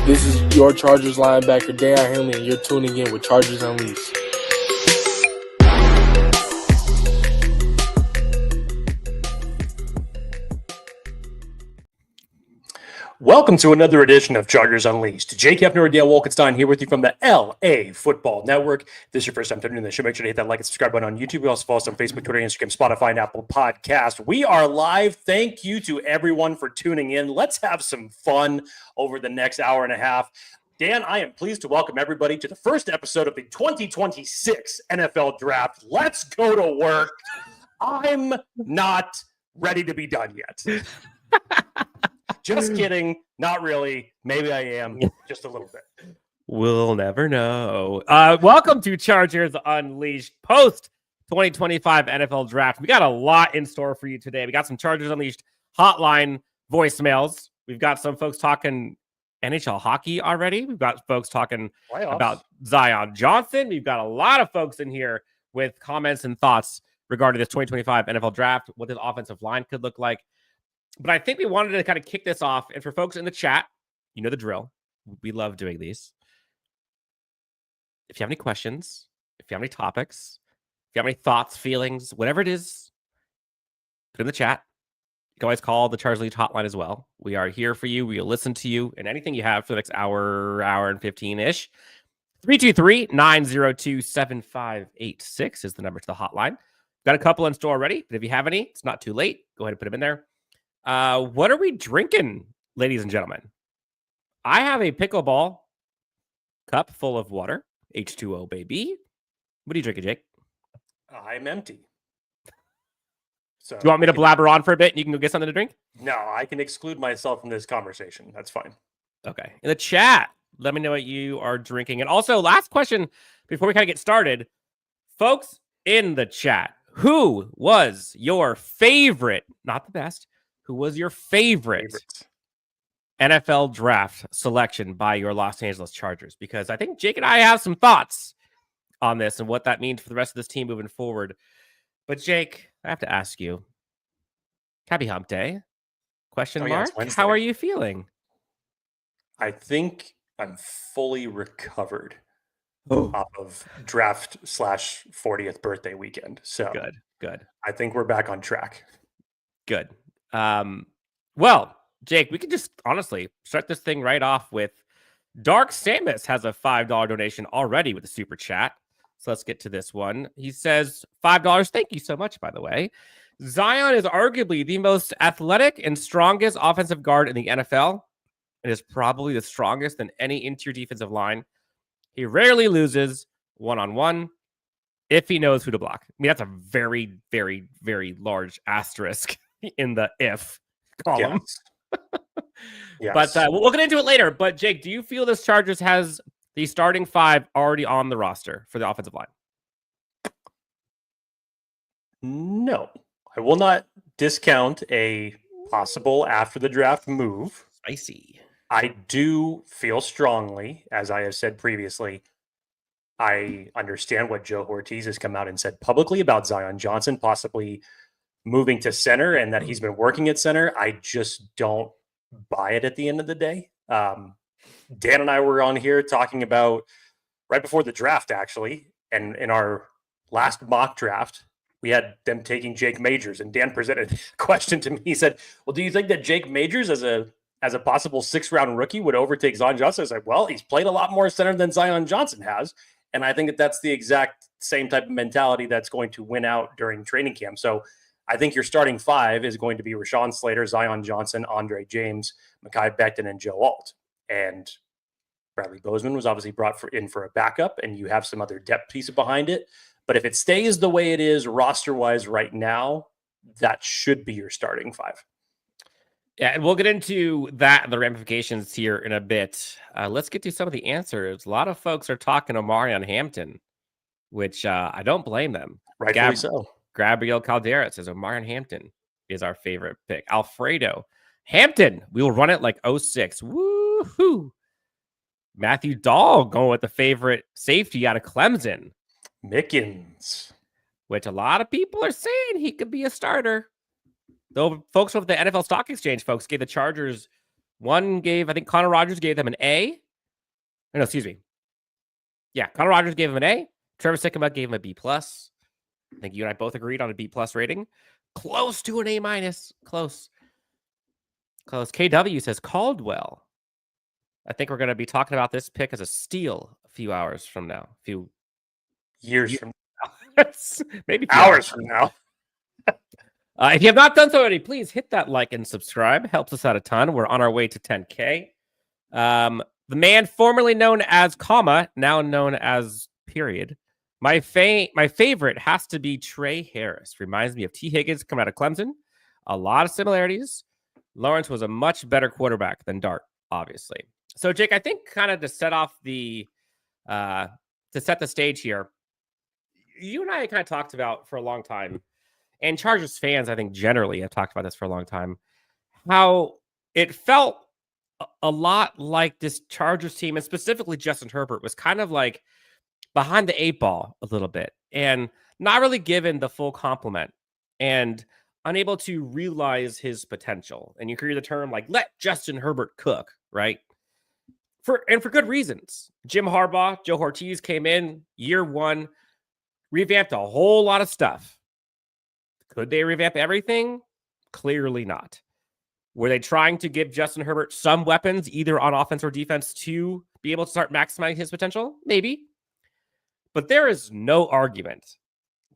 This is your Chargers linebacker, Deion Henley, and you're tuning in with Chargers Unleashed. Welcome to another edition of Chargers Unleashed. Jake Hefner and Wolkenstein here with you from the LAFB Network. If this is your first time tuning in the show, make sure to hit that like and subscribe button on YouTube. We also follow us on Facebook, Twitter, Instagram, Spotify, and Apple Podcast. We are live. Thank you to everyone for tuning in. Let's have some fun over the next hour and a half. Dan, I am pleased to welcome everybody to the first episode of the 2026 NFL Draft. Let's go to work. I'm not ready to be done yet. Just kidding. Not really. Maybe I am. Just a little bit. We'll never know. Welcome to Chargers Unleashed post 2025 NFL Draft. We got a lot in store for you today. We got some Chargers Unleashed hotline voicemails. We've got some folks talking NHL hockey already. We've got folks talking about Zion Johnson. We've got a lot of folks in here with comments and thoughts regarding this 2025 NFL Draft, what this offensive line could look like. But I think we wanted to kind of kick this off. And for folks in the chat, you know the drill. We love doing these. If you have any questions, if you have any topics, if you have any thoughts, feelings, whatever it is, put it in the chat. You can always call the Chargers Unleashed hotline as well. We are here for you. We will listen to you and anything you have for the next hour and 15-ish. 323-902-7586 is the number to the hotline. Got a couple in store already, but if you have any, it's not too late. Go ahead and put them in there. What are we drinking, ladies and gentlemen? I have a pickleball cup full of water, H2O, baby. What are you drinking, Jake? I'm empty. So, do you want me to blabber on for a bit and you can go get something to drink? No, I can exclude myself from this conversation. That's fine. Okay. In the chat, let me know what you are drinking. And also, last question before we kind of get started. Folks in the chat, who was your favorite, not the best, who was your favorite NFL draft selection by your Los Angeles Chargers? Because I think Jake and I have some thoughts on this and what that means for the rest of this team moving forward. But Jake, I have to ask you, happy hump day? Question mark? How are you feeling? I think I'm fully recovered off of draft / 40th birthday weekend. So good. I think we're back on track. Good. Well, Jake, we could just honestly start this thing right off with Dark Samus has a $5 donation already with a super chat. So let's get to this one. He says $5. Thank you so much, by the way. Zion is arguably the most athletic and strongest offensive guard in the NFL and is probably the strongest than any interior defensive line. He rarely loses one-on-one if he knows who to block. I mean, that's a very, very, very large asterisk in the if column. Yes. But we'll get into it later. But Jake, do you feel this Chargers has the starting five already on the roster for the offensive line? No, I will not discount a possible after the draft move. Spicy. I do feel strongly, as I have said previously, I understand what Joe Ortiz has come out and said publicly about Zion Johnson possibly moving to center and that he's been working at center. I just don't buy it at the end of the day. Dan and I were on here talking about right before the draft, actually, and in our last mock draft, we had them taking Jake Majors, and Dan presented a question to me. He said, well, do you think that Jake Majors as a possible 6th-round rookie would overtake Zion Johnson? I was like, well, he's played a lot more center than Zion Johnson has. And I think that that's the exact same type of mentality that's going to win out during training camp. So I think your starting five is going to be Rashawn Slater, Zion Johnson, Andre James, Mekhi Becton, and Joe Alt. And Bradley Bozeman was obviously brought in for a backup, and you have some other depth pieces behind it. But if it stays the way it is roster-wise right now, that should be your starting five. Yeah, and we'll get into that and the ramifications here in a bit. Let's get to some of the answers. A lot of folks are talking Omarion Hampton, which I don't blame them. Rightfully so. Gabriel Caldera says Omarion Hampton is our favorite pick. Alfredo Hampton, we will run it like 06. Woohoo! Matthew Dahl going with the favorite safety out of Clemson. Mickens. Which a lot of people are saying he could be a starter. Though folks with the NFL Stock Exchange folks gave the Chargers One gave, I think Connor Rogers gave them an A. No, excuse me. Yeah, Connor Rogers gave him an A. Trevor Sikkema gave him a B+. I think you and I both agreed on a B+ rating. Close to an A-. Close. KW says Caldwell. I think we're going to be talking about this pick as a steal a few hours from now. A few Years from now. Maybe hours from now. If you have not done so already, please hit that like and subscribe. Helps us out a ton. We're on our way to 10K. The man formerly known as comma, now known as period. My favorite has to be Trey Harris. Reminds me of T. Higgins coming out of Clemson. A lot of similarities. Lawrence was a much better quarterback than Dart, obviously. So, Jake, I think kind of to set off the to set the stage here, you and I kind of talked about for a long time, and Chargers fans, I think, generally have talked about this for a long time, how it felt a lot like this Chargers team, and specifically Justin Herbert, was kind of like behind the 8 ball a little bit and not really given the full complement and unable to realize his potential. And you hear the term like, let Justin Herbert cook, right? For good reasons. Jim Harbaugh, Joe Ortiz came in year one, revamped a whole lot of stuff. Could they revamp everything? Clearly not. Were they trying to give Justin Herbert some weapons, either on offense or defense, to be able to start maximizing his potential? Maybe. But there is no argument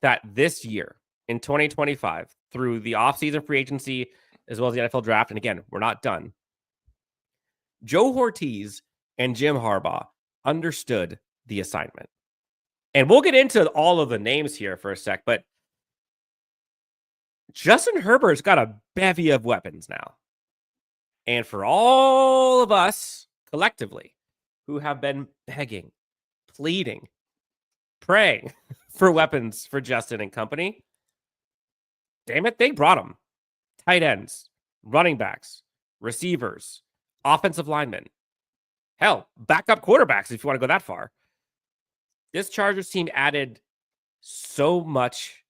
that this year, in 2025, through the offseason free agency, as well as the NFL draft, and again, we're not done, Joe Ortiz and Jim Harbaugh understood the assignment. And we'll get into all of the names here for a sec, but Justin Herbert's got a bevy of weapons now. And for all of us collectively who have been begging, pleading, praying for weapons for Justin and company, damn it, they brought them. Tight ends, running backs, receivers, offensive linemen. Hell, backup quarterbacks if you want to go that far. This Chargers team added so much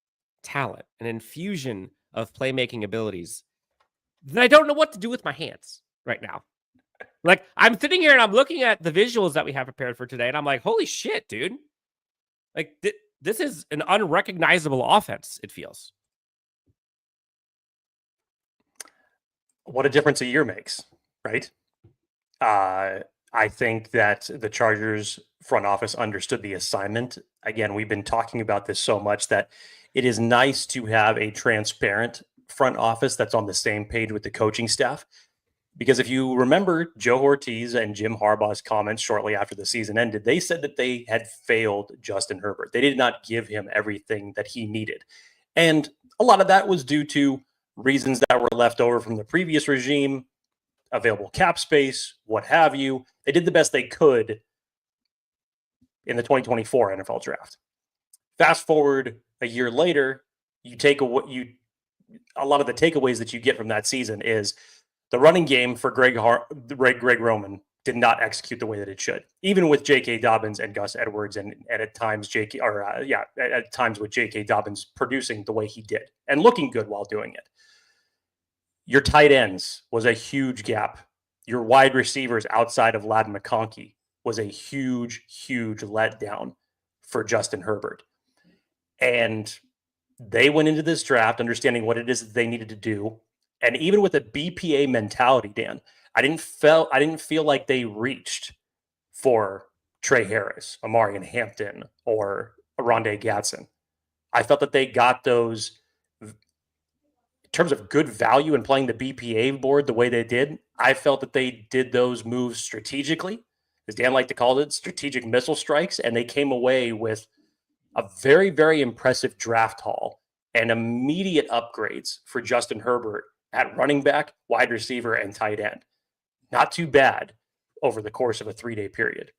talent, an infusion of playmaking abilities that I don't know what to do with my hands right now. Like, I'm sitting here and I'm looking at the visuals that we have prepared for today, and I'm like, holy shit, dude. Like, this is an unrecognizable offense, it feels. What a difference a year makes, right? I think that the Chargers front office understood the assignment. Again, we've been talking about this so much that it is nice to have a transparent front office that's on the same page with the coaching staff. Because if you remember Joe Ortiz and Jim Harbaugh's comments shortly after the season ended, they said that they had failed Justin Herbert. They did not give him everything that he needed. And a lot of that was due to reasons that were left over from the previous regime, available cap space, what have you. They did the best they could in the 2024 NFL draft. Fast forward a year later, a lot of the takeaways that you get from that season is the running game for Greg Roman did not execute the way that it should, even with J.K. Dobbins and Gus Edwards, and at times at times with J.K. Dobbins producing the way he did and looking good while doing it. Your tight ends was a huge gap. Your wide receivers outside of Ladd McConkey was a huge, huge letdown for Justin Herbert. And they went into this draft understanding what it is that they needed to do. And even with a BPA mentality, Dan, I didn't feel like they reached for Trey Harris, Omarion Hampton, or Orande Gadsden. I felt that they got those in terms of good value in playing the BPA board the way they did. I felt that they did those moves strategically, as Dan liked to call it, strategic missile strikes, and they came away with a very, very impressive draft haul and immediate upgrades for Justin Herbert at running back, wide receiver, and tight end. Not too bad over the course of a 3-day period.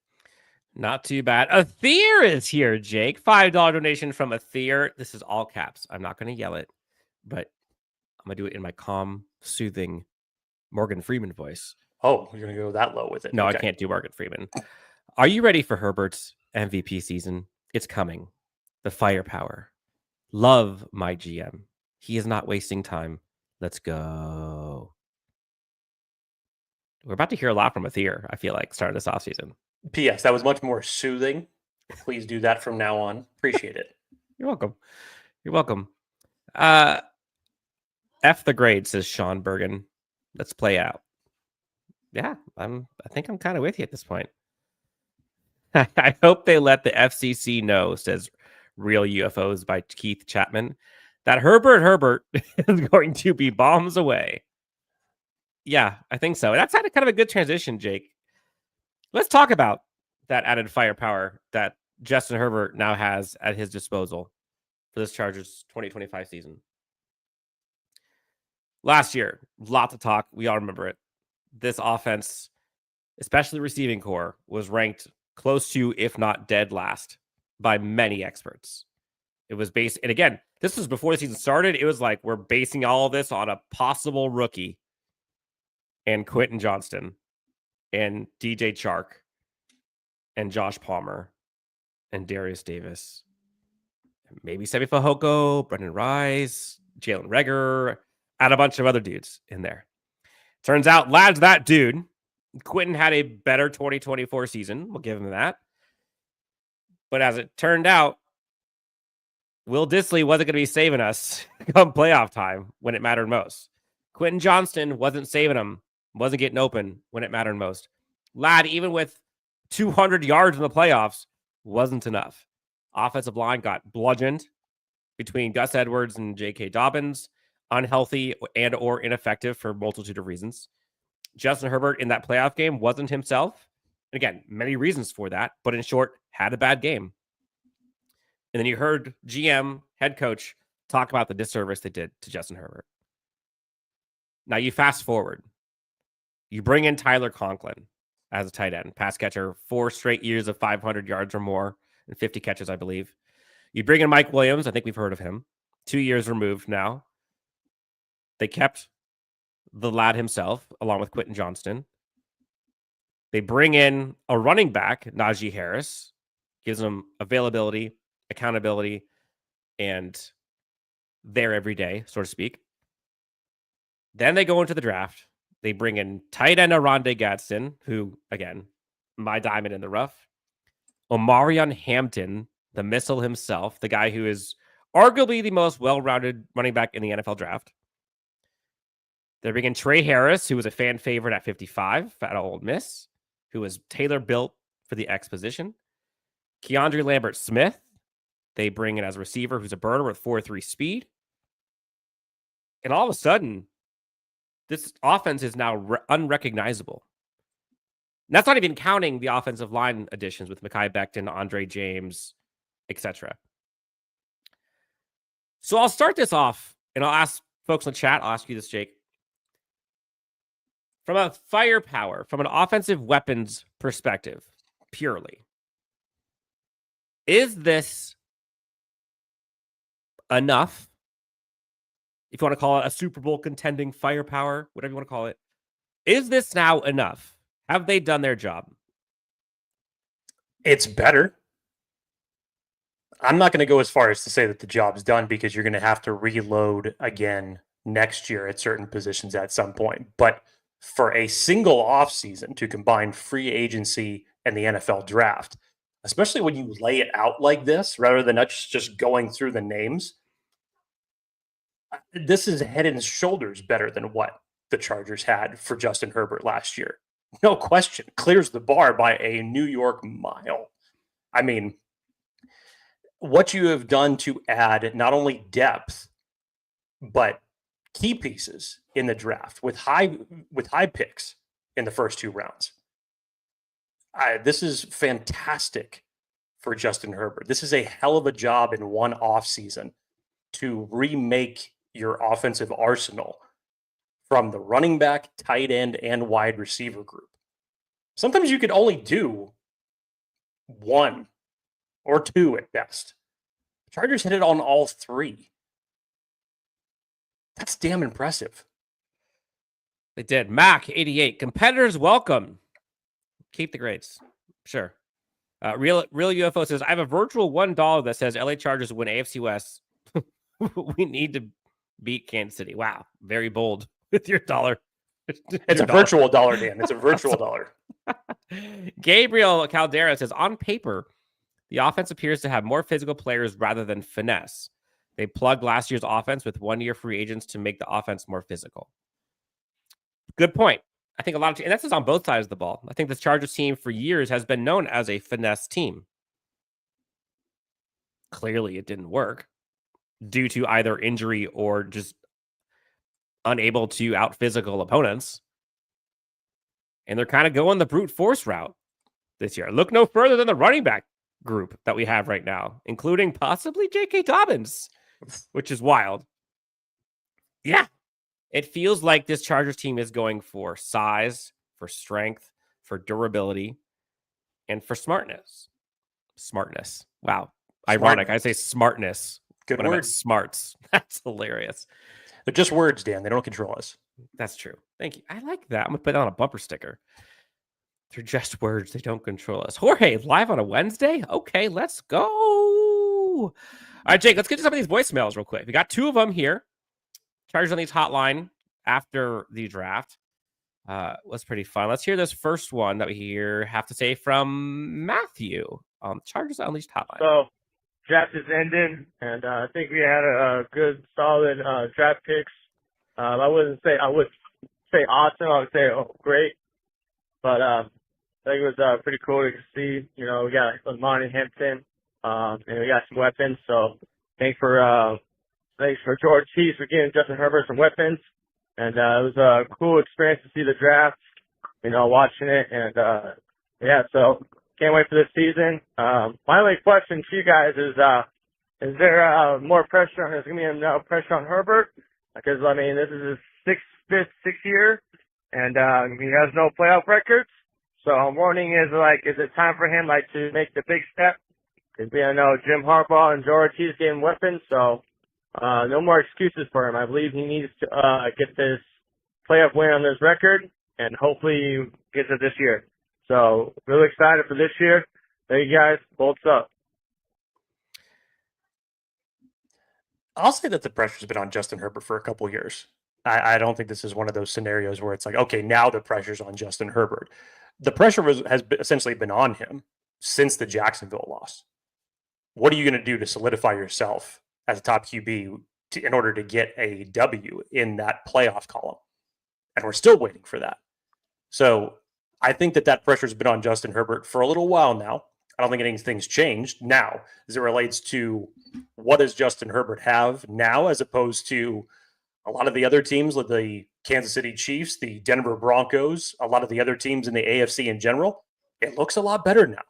Not too bad. Aether is here, Jake. $5 donation from Aether. This is all caps. I'm not going to yell it, but I'm going to do it in my calm, soothing Morgan Freeman voice. Oh, you're going to go that low with it? No, okay. I can't do Morgan Freeman. Are you ready for Herbert's MVP season? It's coming. The firepower. Love my GM. He is not wasting time. Let's go. We're about to hear a lot from Athir, I feel like, starting this offseason. P.S. That was much more soothing. Please do that from now on. Appreciate it. You're welcome. You're welcome. F the grade, says Sean Bergen. Let's play out. Yeah, I think I'm kind of with you at this point. I hope they let the FCC know, says Real UFOs by Keith Chapman, that Herbert is going to be bombs away. Yeah, I think so. That's kind of a good transition, Jake. Let's talk about that added firepower that Justin Herbert now has at his disposal for this Chargers 2025 season. Last year, lots of talk. We all remember it. This offense, especially the receiving core, was ranked close to, if not dead last, by many experts. It was based, and again, this was before the season started. It was like, we're basing all of this on a possible rookie and Quentin Johnston and DJ Chark and Josh Palmer and Darius Davis, maybe Semi Fehoko, Brendan Rice, Jalen Reagor, and a bunch of other dudes in there. Turns out, Lad's that dude. Quentin had a better 2024 season. We'll give him that. But as it turned out, Will Dissly wasn't going to be saving us come playoff time when it mattered most. Quentin Johnston wasn't saving him, wasn't getting open when it mattered most. Lad, even with 200 yards in the playoffs, wasn't enough. Offensive line got bludgeoned between Gus Edwards and J.K. Dobbins, unhealthy and or ineffective for a multitude of reasons. Justin Herbert in that playoff game wasn't himself. Again, many reasons for that, but in short, had a bad game. And then you heard GM, head coach, talk about the disservice they did to Justin Herbert. Now you fast forward. You bring in Tyler Conklin as a tight end, pass catcher, 4 straight years of 500 yards or more and 50 catches, I believe. You bring in Mike Williams. I think we've heard of him. 2 years removed now. They kept the lad himself, along with Quentin Johnston. They bring in a running back, Najee Harris, gives them availability, accountability, and there every day, so to speak. Then they go into the draft. They bring in tight end Orande Gadsden, who, again, my diamond in the rough. Omarion Hampton, the missile himself, the guy who is arguably the most well-rounded running back in the NFL draft. They bring in Trey Harris, who was a fan favorite at 55 at Ole Miss, who was tailor-built for the X position. KeAndre Lambert-Smith, they bring in as a receiver who's a burner with 4.3 speed. And all of a sudden, this offense is now unrecognizable. And that's not even counting the offensive line additions with Mekhi Becton, Andre James, etc. So I'll start this off, and I'll ask folks in the chat, I'll ask you this, Jake. From a firepower, from an offensive weapons perspective, purely, is this enough? If you want to call it a Super Bowl contending firepower, whatever you want to call it, is this now enough? Have they done their job? It's better. I'm not going to go as far as to say that the job's done, because you're going to have to reload again next year at certain positions at some point. But for a single offseason to combine free agency and the NFL draft, especially when you lay it out like this, rather than just going through the names, this is head and shoulders better than what the Chargers had for Justin Herbert last year. No question. Clears the bar by a New York mile. I mean, what you have done to add not only depth, but key pieces in the draft with high picks in the first 2 rounds. This is fantastic for Justin Herbert. This is a hell of a job in one offseason to remake your offensive arsenal from the running back, tight end, and wide receiver group. Sometimes you could only do 1 or 2 at best. Chargers hit it on all 3. That's damn impressive. They did. Mac 88. Competitors welcome. Keep the grades. Sure. Real UFO says, I have a virtual $1 that says LA Chargers win AFC West. We need to beat Kansas City. Wow. Very bold with your dollar. It's a virtual dollar, Dan. It's a virtual dollar. Gabriel Caldera says, on paper, the offense appears to have more physical players rather than finesse. They plugged last year's offense with one-year free agents to make the offense more physical. Good point. I think a lot of, and that's on both sides of the ball. I think this Chargers team for years has been known as a finesse team. Clearly, it didn't work due to either injury or just unable to out physical opponents. And they're kind of going the brute force route this year. Look no further than the running back group that we have right now, including possibly J.K. Dobbins, which is wild. Yeah. It feels like this Chargers team is going for size, for strength, for durability, and for smartness. Smartness. Wow. Ironic. I say smartness. Good when word. I meant smarts. That's hilarious. They're just words, Dan. They don't control us. That's true. Thank you. I like that. I'm going to put that on a bumper sticker. They're just words. They don't control us. Jorge, live on a Wednesday? Okay, let's go. All right, Jake, let's get to some of these voicemails real quick. We got 2 of them here. Chargers on these hotline after the draft. Was pretty fun. Let's hear this first one that we have to say from Matthew on the Chargers Unleashed hotline. So, draft is ending, and I think we had a good, solid draft picks. I would say awesome. I would say great, but I think it was pretty cool to see. You know, we got Omarion, Hampton, and we got some weapons. So thanks for George Tease for getting Justin Herbert some weapons, and it was a cool experience to see the draft. You know, watching it, and yeah, so can't wait for this season. My only question to you guys is there more pressure? There's gonna be no pressure on Herbert because I mean this is his sixth year, and he has no playoff records. So I'm wondering is it time for him to make the big step? Because I know Jim Harbaugh and George Tease gave him weapons, so no more excuses for him. I believe he needs to get this playoff win on his record, and hopefully he gets it this year. So really excited for this year. Thank you guys. Bolts up. I'll say that the pressure's been on Justin Herbert for a couple of years. I don't think this is one of those scenarios where it's like, okay, now the pressure's on Justin Herbert. The pressure has essentially been on him since the Jacksonville loss. What are you going to do to solidify yourself as a top QB in order to get a W in that playoff column? And we're still waiting for that. So I think that pressure's been on Justin Herbert for a little while now. I don't think anything's changed now as it relates to what does Justin Herbert have now as opposed to a lot of the other teams like the Kansas City Chiefs, the Denver Broncos, a lot of the other teams in the AFC in general. It looks a lot better now.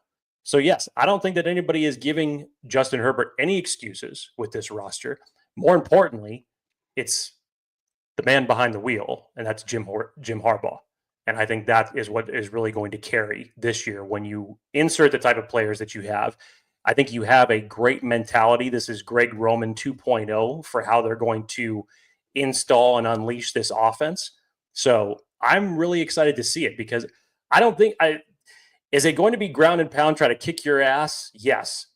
So yes, I don't think that anybody is giving Justin Herbert any excuses with this roster. More importantly, it's the man behind the wheel, and that's Jim Harbaugh. And I think that is what is really going to carry this year when you insert the type of players that you have. I think you have a great mentality. This is Greg Roman 2.0 for how they're going to install and unleash this offense. So I'm really excited to see it because I don't think is it going to be ground and pound, try to kick your ass? Yes.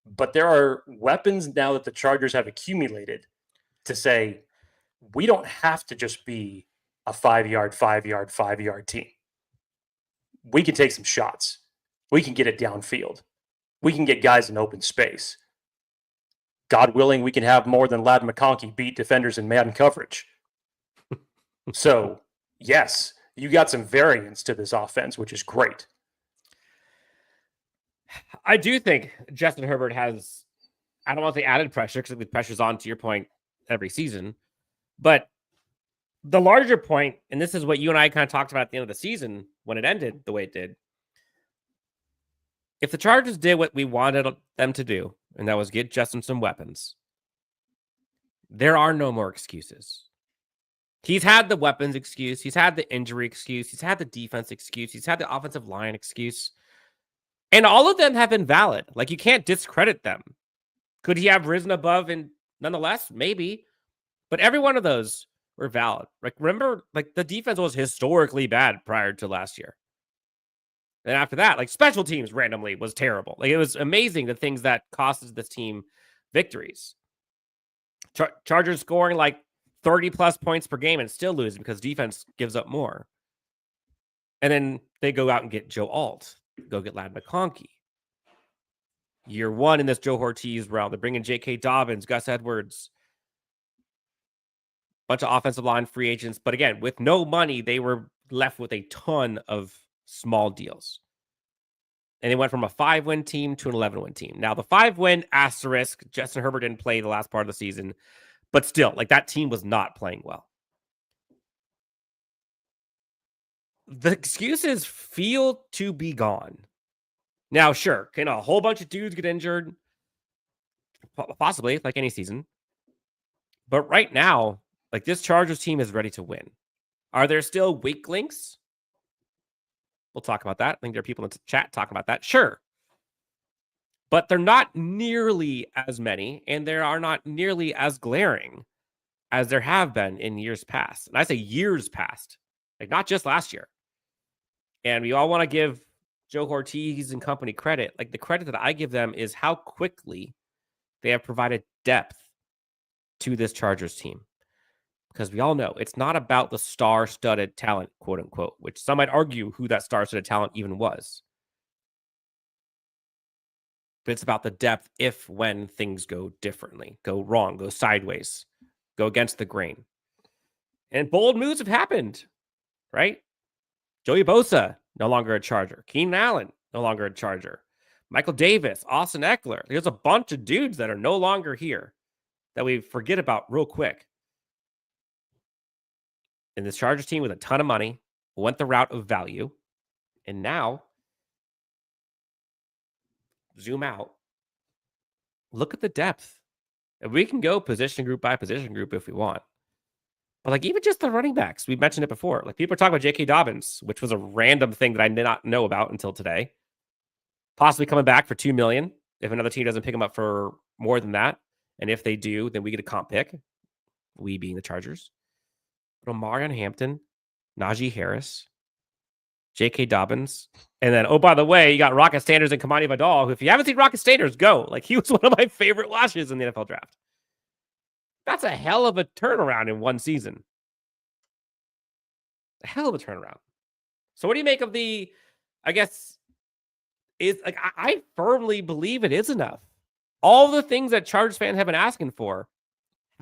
But there are weapons now that the Chargers have accumulated to say, we don't have to just be a 5-yard team. We can take some shots. We can get it downfield. We can get guys in open space. God willing, we can have more than Ladd McConkey beat defenders in man coverage. So, yes, you got some variance to this offense, which is great. I do think Justin Herbert has, I don't want to say added pressure because the pressure's on, to your point, every season. But the larger point, and this is what you and I kind of talked about at the end of the season when it ended the way it did. If the Chargers did what we wanted them to do, and that was get Justin some weapons, there are no more excuses. He's had the weapons excuse. He's had the injury excuse. He's had the defense excuse. He's had the offensive line excuse. And all of them have been valid. Like, you can't discredit them. Could he have risen above and nonetheless? Maybe. But every one of those were valid. Like, remember, like, the defense was historically bad prior to last year. And after that, like, special teams randomly was terrible. Like, it was amazing the things that cost this team victories. Chargers scoring like 30-plus points per game and still lose because defense gives up more. And then they go out and get Joe Alt, go get Ladd McConkey. Year one in this Joe Ortiz realm, they're bringing J.K. Dobbins, Gus Edwards, bunch of offensive line free agents. But again, with no money, they were left with a ton of small deals. And they went from a 5-win team to an 11-win team. Now, the 5-win asterisk, Justin Herbert didn't play the last part of the season. But still, like, that team was not playing well. The excuses feel to be gone. Now, sure, can a whole bunch of dudes get injured? Possibly, like any season. But right now, like, this Chargers team is ready to win. Are there still weak links? We'll talk about that. I think there are people in the chat talking about that. Sure. But they're not nearly as many, and they are not nearly as glaring as there have been in years past. And I say years past, like not just last year. And we all want to give Joe Ortiz and company credit. Like, the credit that I give them is how quickly they have provided depth to this Chargers team. Because we all know it's not about the star-studded talent, quote unquote, which some might argue who that star-studded talent even was. But it's about the depth if when things go differently, go wrong, go sideways, go against the grain. And bold moves have happened, right? Joey Bosa, no longer a Charger. Keenan Allen, no longer a Charger. Michael Davis, Austin Eckler. There's a bunch of dudes that are no longer here that we forget about real quick. And this Chargers team with a ton of money went the route of value. And now, zoom out. Look at the depth. And we can go position group by position group if we want. But like, even just the running backs, we mentioned it before. Like, people are talking about J.K. Dobbins, which was a random thing that I did not know about until today. Possibly coming back for $2 million if another team doesn't pick him up for more than that. And if they do, then we get a comp pick. We being the Chargers. But Omarion, Hampton, Najee Harris, J.K. Dobbins. And then, oh, by the way, you got Rocket Sanders and Kamani Vidal, who, if you haven't seen Rocket Sanders, go. Like, he was one of my favorite watches in the NFL draft. That's a hell of a turnaround in one season. A hell of a turnaround. So what do you make of the, I guess, is like, I firmly believe it is enough. All the things that Chargers fans have been asking for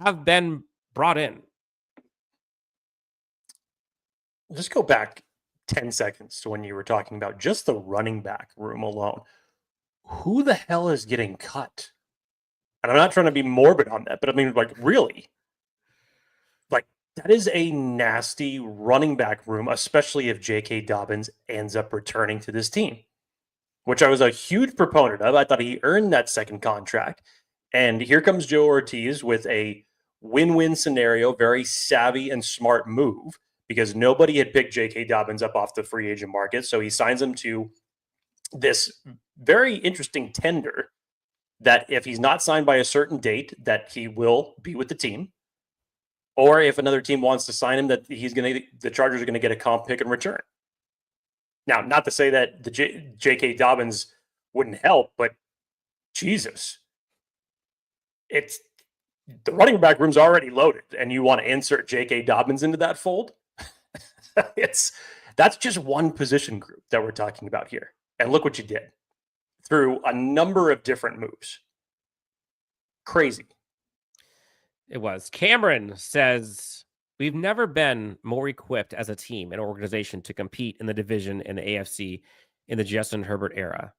have been brought in. Just go back 10 seconds to when you were talking about just the running back room alone. Who the hell is getting cut? And I'm not trying to be morbid on that, but I mean, like, really? Like, that is a nasty running back room, especially if J.K. Dobbins ends up returning to this team, which I was a huge proponent of. I thought he earned that second contract. And here comes Joe Ortiz with a win-win scenario, very savvy and smart move, because nobody had picked J.K. Dobbins up off the free agent market. So he signs him to this very interesting tender that if he's not signed by a certain date, that he will be with the team. Or if another team wants to sign him, that the Chargers are going to get a comp pick in return. Now, not to say that the J.K. Dobbins wouldn't help, but Jesus, it's the running back room's already loaded, and you want to insert J.K. Dobbins into that fold? That's just one position group that we're talking about here. And look what you did through a number of different moves. Crazy. It was. Cameron says, we've never been more equipped as a team and organization to compete in the division in the AFC in the Justin Herbert era.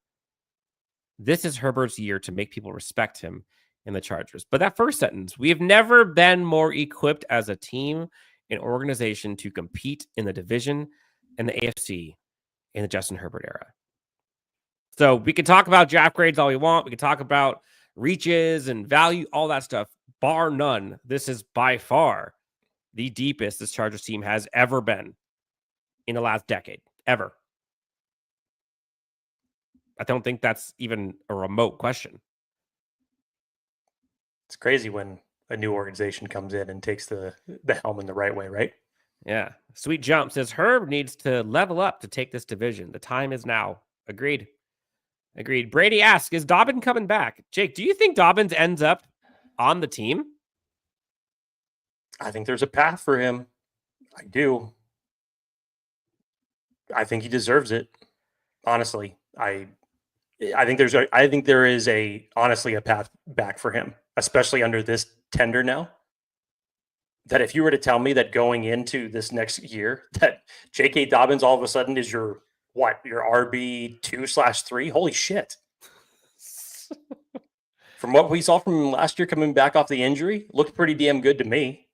This is Herbert's year to make people respect him in the Chargers. But that first sentence, we have never been more equipped as a team and organization to compete in the division and the AFC in the Justin Herbert era. So we can talk about draft grades all we want. We can talk about reaches and value, all that stuff. Bar none, this is by far the deepest this Chargers team has ever been in the last decade, ever. I don't think that's even a remote question. It's crazy when a new organization comes in and takes the helm in the right way, right? Yeah. Sweet Jump says Herb needs to level up to take this division. The time is now. Agreed. Brady asks, is Dobbins coming back? Jake, do you think Dobbins ends up on the team? I think there's a path for him. I do. I think he deserves it. Honestly, I think there is honestly a path back for him, especially under this tender now. That if you were to tell me that going into this next year that J.K. Dobbins all of a sudden is your RB 2/3, holy shit! From what we saw from him last year coming back off the injury, looked pretty damn good to me.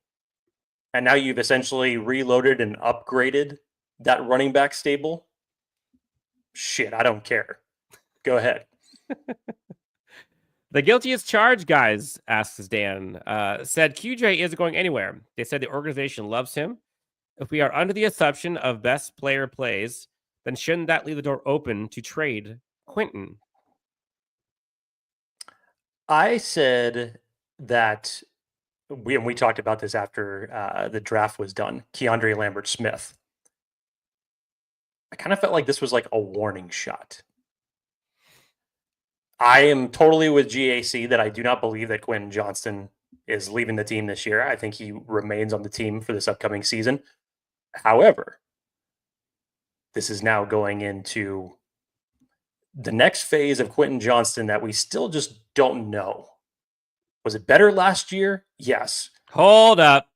And now you've essentially reloaded and upgraded that running back stable. Shit, I don't care. Go ahead. The guiltiest charge, guys, asks Dan, said QJ isn't going anywhere. They said the organization loves him. If we are under the assumption of best player plays, then shouldn't that leave the door open to trade Quentin? I said that we talked about this after the draft was done. KeAndre Lambert-Smith. I kind of felt like this was like a warning shot. I am totally with GAC that I do not believe that Quentin Johnston is leaving the team this year. I think he remains on the team for this upcoming season. However, this is now going into the next phase of Quentin Johnston that we still just don't know. Was it better last year? Yes. Hold up.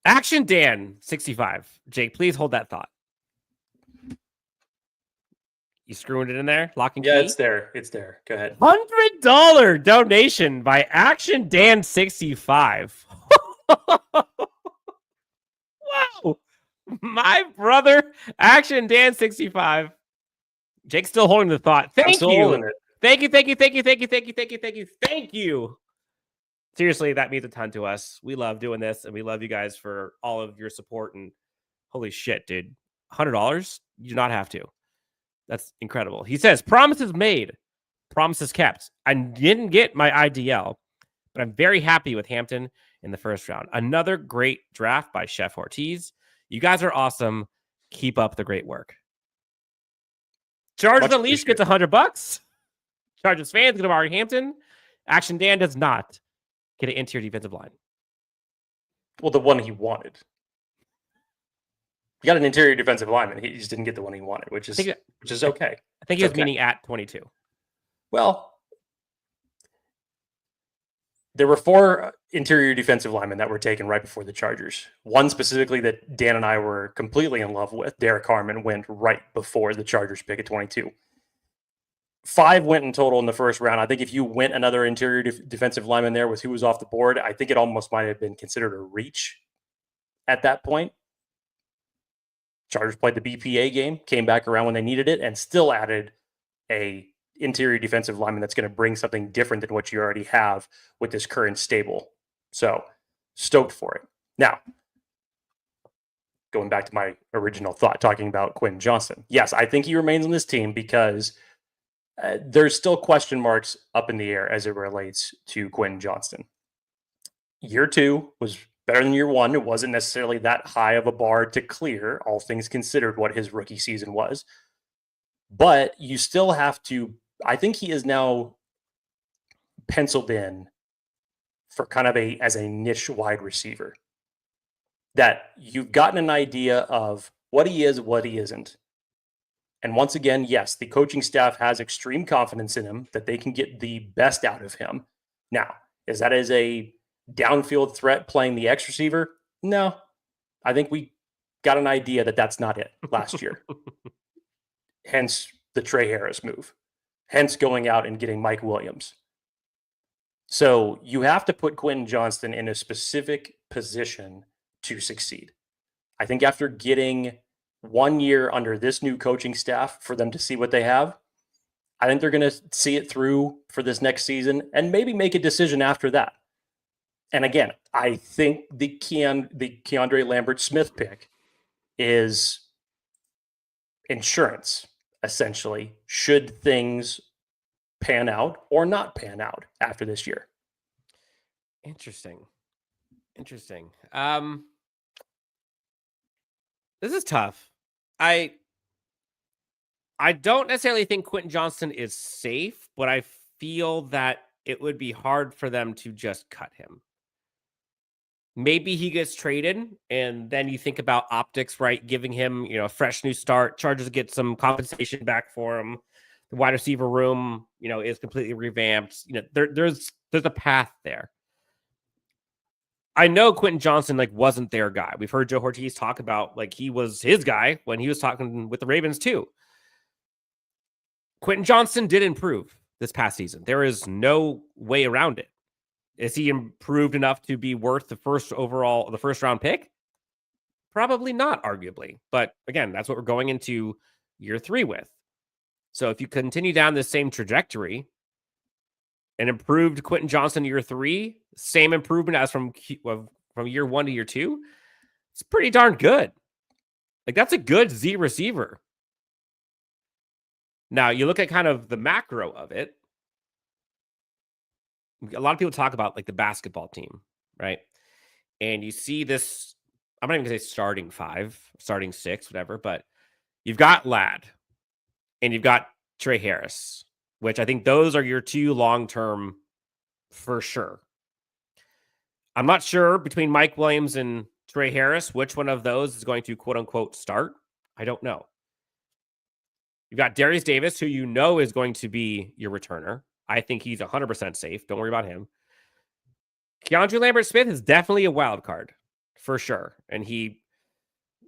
Action Dan 65. Jake, please hold that thought. You screwing it in there? Lock and key? Yeah, it's there. It's there. Go ahead. $100 donation by Action Dan 65. Wow. My brother, Action Dan 65. Jake's still holding the thought. Thank you. Thank you. Seriously, that means a ton to us. We love doing this, and we love you guys for all of your support. And holy shit, dude. $100? You do not have to. That's incredible. He says, promises made, promises kept. I didn't get my IDL, but I'm very happy with Hampton in the first round. Another great draft by Chef Ortiz. You guys are awesome. Keep up the great work. Chargers Unleashed gets $100. Chargers fans get Omarion Hampton. Action Dan does not get an interior defensive line. Well, the one he wanted. He got an interior defensive lineman. He just didn't get the one he wanted, which is okay. I think he was meaning at 22. Well, there were 4 interior defensive linemen that were taken right before the Chargers. One specifically that Dan and I were completely in love with, Derek Harmon, went right before the Chargers pick at 22. 5 went in total in the first round. I think if you went another interior defensive lineman there with who was off the board, I think it almost might have been considered a reach at that point. Chargers played the BPA game, came back around when they needed it, and still added a interior defensive lineman that's going to bring something different than what you already have with this current stable. So, stoked for it. Now, going back to my original thought, talking about Quentin Johnston. Yes, I think he remains on this team because there's still question marks up in the air as it relates to Quentin Johnston. Year 2 was better than year 1. It wasn't necessarily that high of a bar to clear, all things considered, what his rookie season was. But you still have to, I think he is now penciled in for kind of as a niche wide receiver. That you've gotten an idea of what he is, what he isn't. And once again, yes, the coaching staff has extreme confidence in him that they can get the best out of him. Now, is that as a downfield threat playing the X receiver? No. I think we got an idea that that's not it last year. Hence the Trey Harris move. Hence going out and getting Mike Williams. So you have to put Quentin Johnston in a specific position to succeed. I think after getting 1 year under this new coaching staff for them to see what they have, I think they're going to see it through for this next season and maybe make a decision after that. And again, I think the KeAndre Lambert-Smith pick is insurance, essentially, should things pan out or not pan out after this year. Interesting. This is tough. I don't necessarily think Quentin Johnston is safe, but I feel that it would be hard for them to just cut him. Maybe he gets traded, and then you think about optics, right? Giving him, a fresh new start. Chargers get some compensation back for him. The wide receiver room, is completely revamped. There's a path there. I know Quentin Johnson wasn't their guy. We've heard Joe Ortiz talk about he was his guy when he was talking with the Ravens too. Quentin Johnson did improve this past season. There is no way around it. Is he improved enough to be worth the first round pick? Probably not, arguably. But again, that's what we're going into year 3 with. So if you continue down this same trajectory, an improved Quentin Johnson year 3, same improvement as from year 1 to year 2, it's pretty darn good. That's a good Z receiver. Now, you look at kind of the macro of it. A lot of people talk about the basketball team, right? And you see this, I'm not even going to say starting 5, starting 6, whatever, but you've got Ladd and you've got Trey Harris, which I think those are your 2 long-term for sure. I'm not sure between Mike Williams and Trey Harris, which one of those is going to quote unquote start. I don't know. You've got Darius Davis, who is going to be your returner. I think he's 100% safe. Don't worry about him. KeAndre Lambert-Smith is definitely a wild card for sure. And he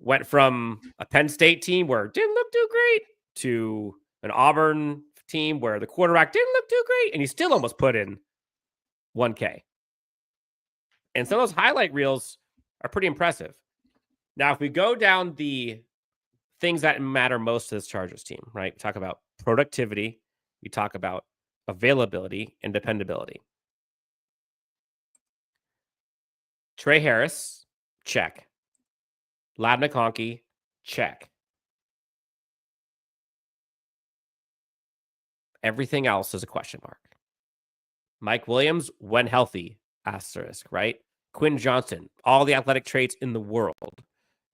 went from a Penn State team where it didn't look too great to an Auburn team where the quarterback didn't look too great, and he still almost put in 1K. And some of those highlight reels are pretty impressive. Now, if we go down the things that matter most to this Chargers team, right? We talk about productivity. We talk about availability and dependability. Trey Harris, check. Ladd McConkey, check. Everything else is a question mark. Mike Williams, when healthy, asterisk, right? Quinn Johnson, all the athletic traits in the world.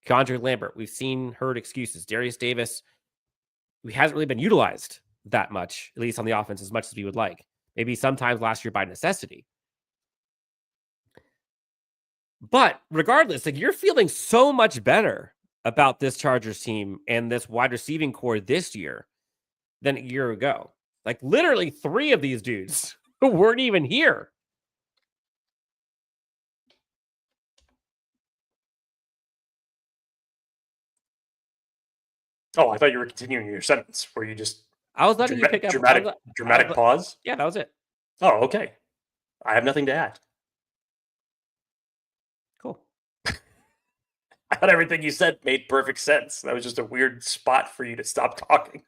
KeAndre Lambert, we've heard excuses. Darius Davis, he hasn't really been utilized that much, at least on the offense, as much as we would like. Maybe sometimes last year by necessity. But regardless, you're feeling so much better about this Chargers team and this wide receiving core this year than a year ago. Literally 3 of these dudes who weren't even here. Oh, I thought you were continuing your sentence where you just... I was letting you pick up... Dramatic pause? Yeah, that was it. Oh, okay. I have nothing to add. Cool. I thought everything you said made perfect sense. That was just a weird spot for you to stop talking.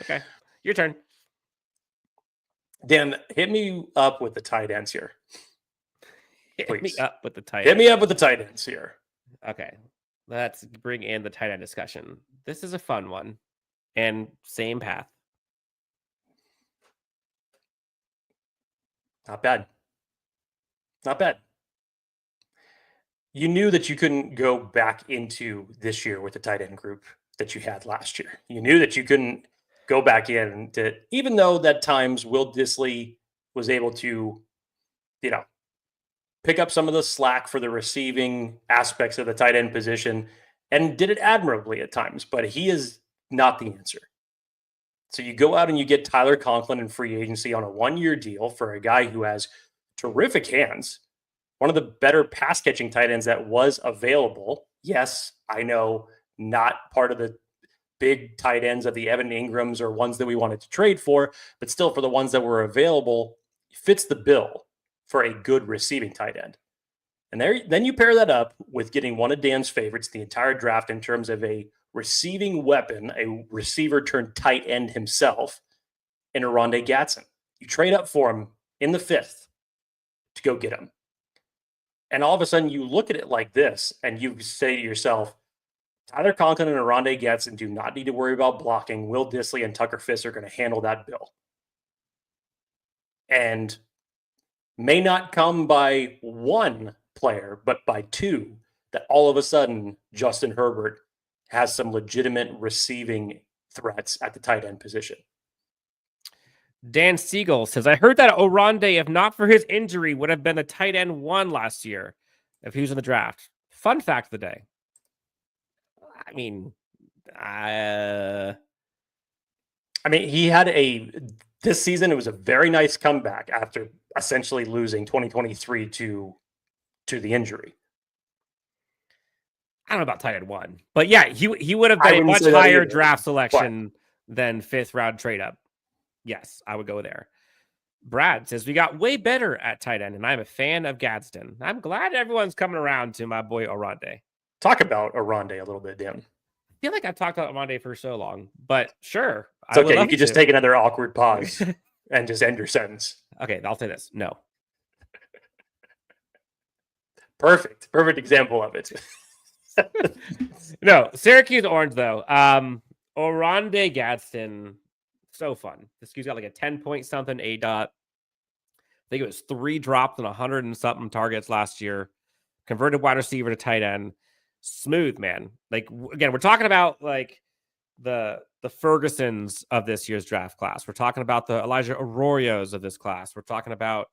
Okay. Your turn. Dan, hit me up with the tight ends here. Hit me up with the tight Hit me up with the tight ends here. Okay. Let's bring in the tight end discussion. This is a fun one. And same path. Not bad. Not bad. You knew that you couldn't go back into this year with the tight end group that you had last year. You knew that you couldn't go back in to, even though at times Will Dissly was able to, pick up some of the slack for the receiving aspects of the tight end position and did it admirably at times, but he is not the answer. So you go out and you get Tyler Conklin in free agency on a 1-year deal for a guy who has terrific hands, one of the better pass catching tight ends that was available. Yes, I know, not part of the big tight ends of the Evan Ingrams or ones that we wanted to trade for, but still for the ones that were available, fits the bill for a good receiving tight end. And then you pair that up with getting one of Dan's favorites the entire draft in terms of a receiving weapon, a receiver turned tight end himself, in Orande Gadsden. You trade up for him in the 5th to go get him. And all of a sudden you look at it like this and you say to yourself, Tyler Conklin and Orande Gadsden do not need to worry about blocking. Will Dissly and Tucker Fisk are going to handle that bill. And may not come by 1 player, but by 2, that all of a sudden Justin Herbert has some legitimate receiving threats at the tight end position. Dan Siegel says, I heard that Orande, if not for his injury, would have been the tight end 1 last year if he was in the draft. Fun fact of the day. I mean, he had this season, it was a very nice comeback after essentially losing 2023 to the injury. I don't know about tight end 1, but yeah, he would have been a much higher draft selection than 5th round trade up. Yes, I would go there. Brad says, we got way better at tight end, and I'm a fan of Gadsden. I'm glad everyone's coming around to my boy Orande. Talk about Orande a little bit, Dan. I feel like I've talked about Orande for so long, but sure. It's okay. You could just take another awkward pause and just end your sentence. Okay, I'll say this. No. Perfect example of it. No, Syracuse Orange, though. Orande Gadsden, so fun. This kid's got like a 10-point something ADOT. I think it was 3 dropped and 100 and something targets last year. Converted wide receiver to tight end. Smooth, man. Like, again, we're talking about like the Fergusons of this year's draft class. We're talking about the Elijah Arroyos of this class. We're talking about,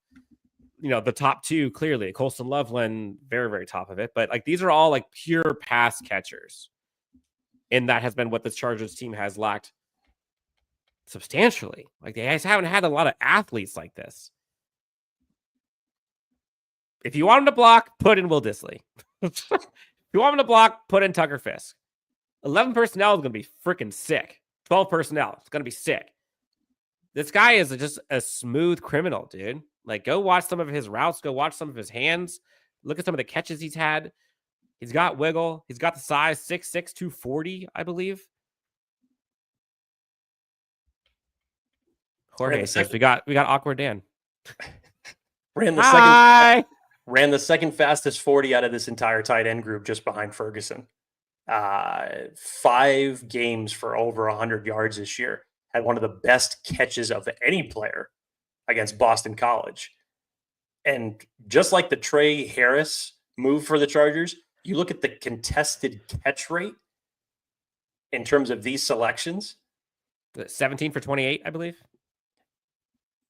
the top 2, clearly. Colston Loveland, very, very top of it. But like, these are all like pure pass catchers. And that has been what the Chargers team has lacked substantially. Like, they guys haven't had a lot of athletes like this. If you want him to block, put in Will Dissly. If you want him to block, put in Tucker Fisk. 11 personnel is going to be freaking sick. 12 personnel. It's going to be sick. This guy is just a smooth criminal, dude. Like, go watch some of his routes. Go watch some of his hands. Look at some of the catches he's had. He's got wiggle. He's got the size, 6'6", 240, I believe. Jorge says, we got awkward Dan. Ran the second fastest 40 out of this entire tight end group just behind Ferguson. 5 games for over 100 yards this year. Had one of the best catches of any player against Boston College. And just like the Trey Harris move for the Chargers, you look at the contested catch rate in terms of these selections. 17 for 28, I believe.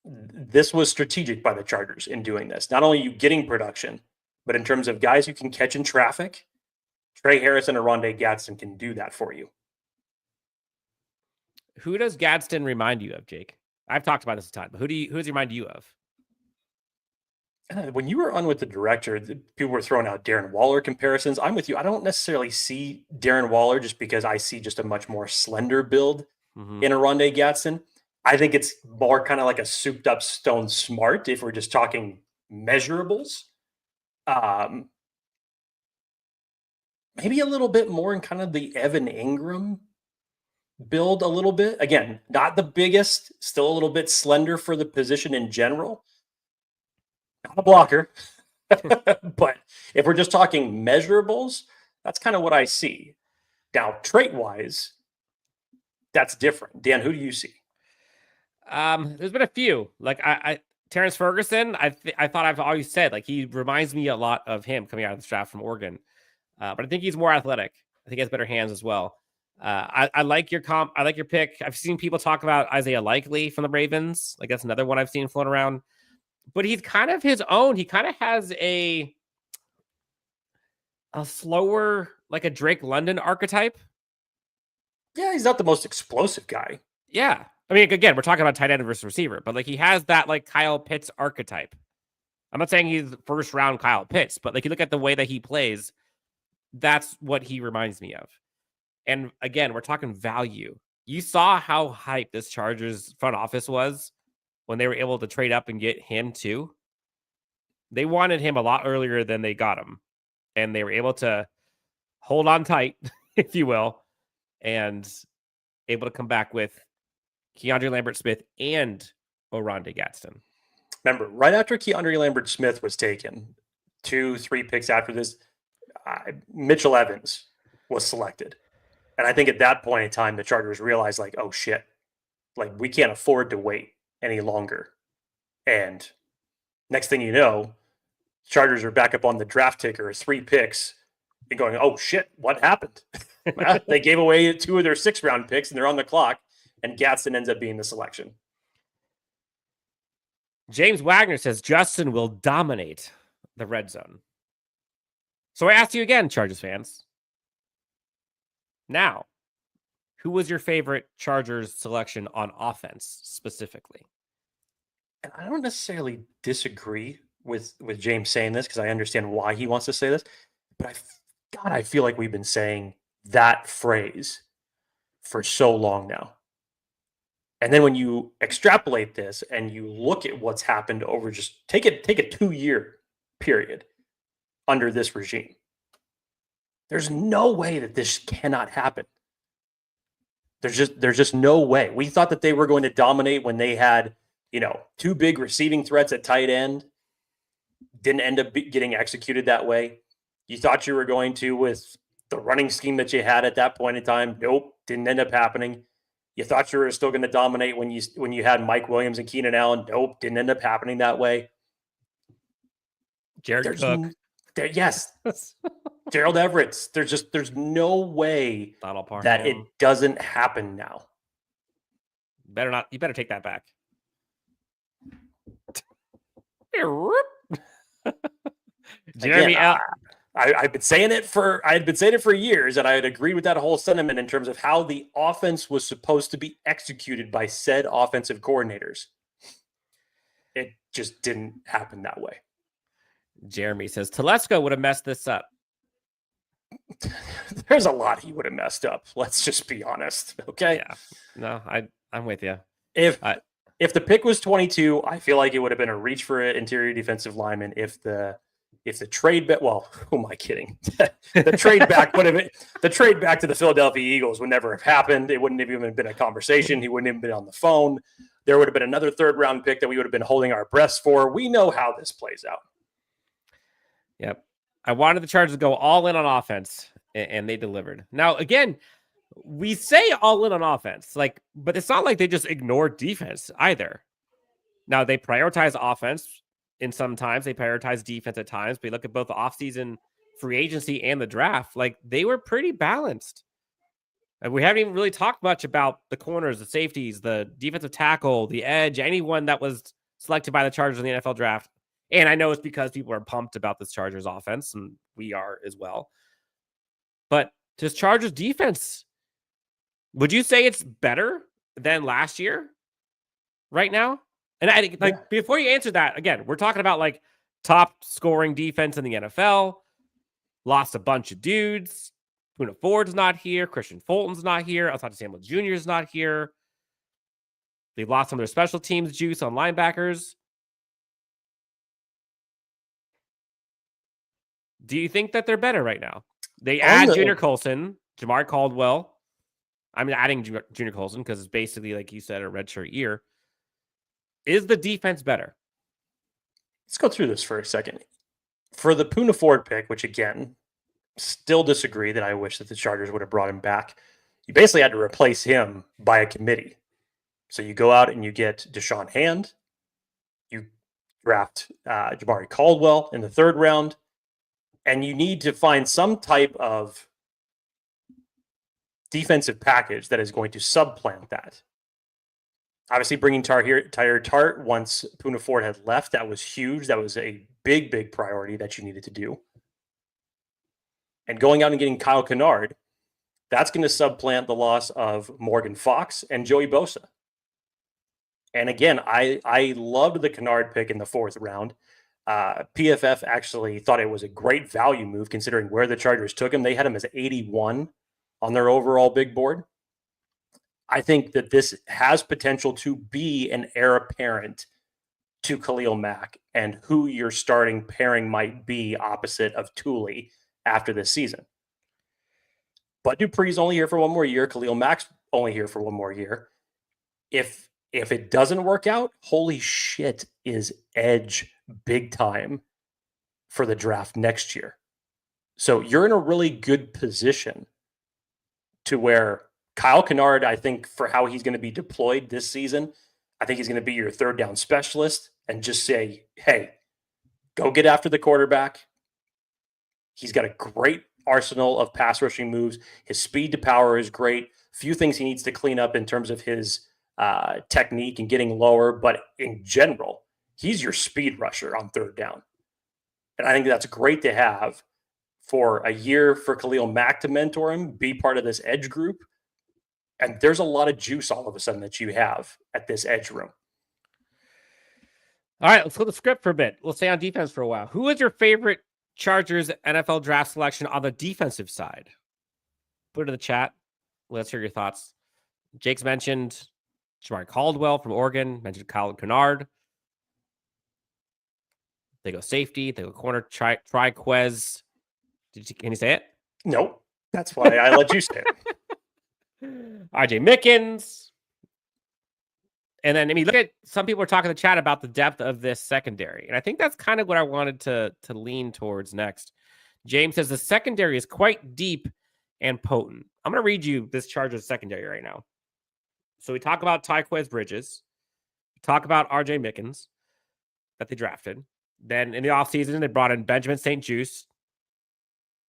This was strategic by the Chargers in doing this. Not only are you getting production, but in terms of guys who can catch in traffic, Trey Harris and Orande Gadsden can do that for you. Who does Gadsden remind you of, Jake? I've talked about this a ton, but who does he remind you of? When you were on with the director, people were throwing out Darren Waller comparisons. I'm with you. I don't necessarily see Darren Waller just because I see just a much more slender build in Orande Gadsden. I think it's more kind of like a souped up Stone Smart if we're just talking measurables. Maybe a little bit more in kind of the Evan Ingram build a little bit. Again, not the biggest, still a little bit slender for the position in general. Not a blocker. But if we're just talking measurables, that's kind of what I see. Now, trait-wise, that's different. Dan, who do you see? There's been a few. Like Terrence Ferguson, I thought I've always said, like, he reminds me a lot of him coming out of the draft from Oregon. But I think he's more athletic. I think he has better hands as well. I like your comp. I like your pick. I've seen people talk about Isaiah Likely from the Ravens. Like, that's another one I've seen float around. But he's kind of his own. He kind of has a slower, like a Drake London archetype. Yeah, he's not the most explosive guy. Yeah. I mean, again, we're talking about tight end versus receiver, but like he has that like Kyle Pitts archetype. I'm not saying he's first round Kyle Pitts, but like you look at the way that he plays, that's what he reminds me of. And again, we're talking value. You saw how hyped this Chargers front office was when they were able to trade up and get him too. They wanted him a lot earlier than they got him. And they were able to hold on tight, if you will, and able to come back with KeAndre Lambert-Smith and Orande Gadsden. Remember, right after KeAndre Lambert-Smith was taken, 2-3 picks after this, Mitchell Evans was selected. And I think at that point in time, the Chargers realized, like, oh, shit, like, we can't afford to wait any longer. And next thing you know, Chargers are back up on the draft ticker, 3 picks, and going, oh, shit, what happened? They gave away 2 of their 6th-round picks, and they're on the clock, and Gadsden ends up being the selection. James Wagner says Justin will dominate the red zone. So I asked you again, Chargers fans. Now, who was your favorite Chargers selection on offense specifically? And I don't necessarily disagree with James saying this because I understand why he wants to say this, but I feel like we've been saying that phrase for so long now. And then when you extrapolate this and you look at what's happened over just take a 2-year period under this regime, there's no way that this cannot happen. There's just no way. We thought that they were going to dominate when they had, 2 big receiving threats at tight end. Didn't end up getting executed that way. You thought you were going to with the running scheme that you had at that point in time. Nope, didn't end up happening. You thought you were still going to dominate when you had Mike Williams and Keenan Allen. Nope, didn't end up happening that way. Jared Cook. Yes. Gerald Everett. There's no way that it doesn't happen now. You better take that back. Jeremy, again, I've been saying it for years, and I had agreed with that whole sentiment in terms of how the offense was supposed to be executed by said offensive coordinators. It just didn't happen that way. Jeremy says Telesco would have messed this up. There's a lot he would have messed up. Let's just be honest. Okay. Yeah. No, I'm with you. If the pick was 22, I feel like it would have been a reach for an interior defensive lineman. If the trade back, well, who am I kidding? The trade back to the Philadelphia Eagles would never have happened. It wouldn't have even been a conversation. He wouldn't have been on the phone. There would have been another 3rd round pick that we would have been holding our breaths for. We know how this plays out. Yep. I wanted the Chargers to go all in on offense, and they delivered. Now, again, we say all in on offense, but it's not like they just ignore defense either. Now, they prioritize offense in some times. They prioritize defense at times. But you look at both the offseason free agency and the draft, they were pretty balanced. And we haven't even really talked much about the corners, the safeties, the defensive tackle, the edge, anyone that was selected by the Chargers in the NFL draft. And I know it's because people are pumped about this Chargers offense, and we are as well. But this Chargers defense, would you say it's better than last year right now? And I think, before you answer that, again, we're talking about top scoring defense in the NFL. Lost a bunch of dudes. Poona Ford's not here. Christian Fulton's not here. Alshon Samuel Jr. is not here. They've lost some of their special teams juice on linebackers. Do you think that they're better right now? They add Junior Colson, Jamaree Caldwell. I'm adding Junior Colson because it's basically, like you said, a redshirt year. Is the defense better? Let's go through this for a second. For the Poona Ford pick, which again, still disagree that I wish that the Chargers would have brought him back. You basically had to replace him by a committee. So you go out and you get Deshaun Hand. You draft Jamaree Caldwell in the 3rd round. And you need to find some type of defensive package that is going to supplant that. Obviously, bringing Tyler Tart once Poona Ford had left, that was huge. That was a big, big priority that you needed to do. And going out and getting Kyle Kennard, that's going to supplant the loss of Morgan Fox and Joey Bosa. And again, I loved the Kennard pick in the 4th round. PFF actually thought it was a great value move considering where the Chargers took him. They had him as 81 on their overall big board. I think that this has potential to be an heir apparent to Khalil Mack and who your starting pairing might be opposite of Thule after this season. But Dupree's only here for 1 more year. Khalil Mack's only here for 1 more year. If it doesn't work out, holy shit, is edge big time for the draft next year. So you're in a really good position to where Kyle Kennard, I think for how he's going to be deployed this season, I think he's going to be your 3rd down specialist and just say, hey, go get after the quarterback. He's got a great arsenal of pass rushing moves. His speed to power is great. Few things he needs to clean up in terms of his technique and getting lower, but in general, He's your speed rusher on third down. And I think that's great to have for a year for Khalil Mack to mentor him, be part of this edge group. And there's a lot of juice all of a sudden that you have at this edge room. All right, let's go to the script for a bit. We'll stay on defense for a while. Who is your favorite Chargers NFL draft selection on the defensive side? Put it in the chat. Let's hear your thoughts. Jake's mentioned Jamaree Caldwell from Oregon, mentioned Kennard. They go safety. They go corner. Trikweze. Can you say it? Nope. That's why I let you say it. RJ Mickens. And then, I mean, look at some people are talking in the chat about the depth of this secondary. And I think that's kind of what I wanted to lean towards next. James says the secondary is quite deep and potent. I'm going to read you this Chargers secondary right now. So we talk about Trikweze Bridges. We talk about RJ Mickens that they drafted. Then in the offseason, they brought in Benjamin St. Juste.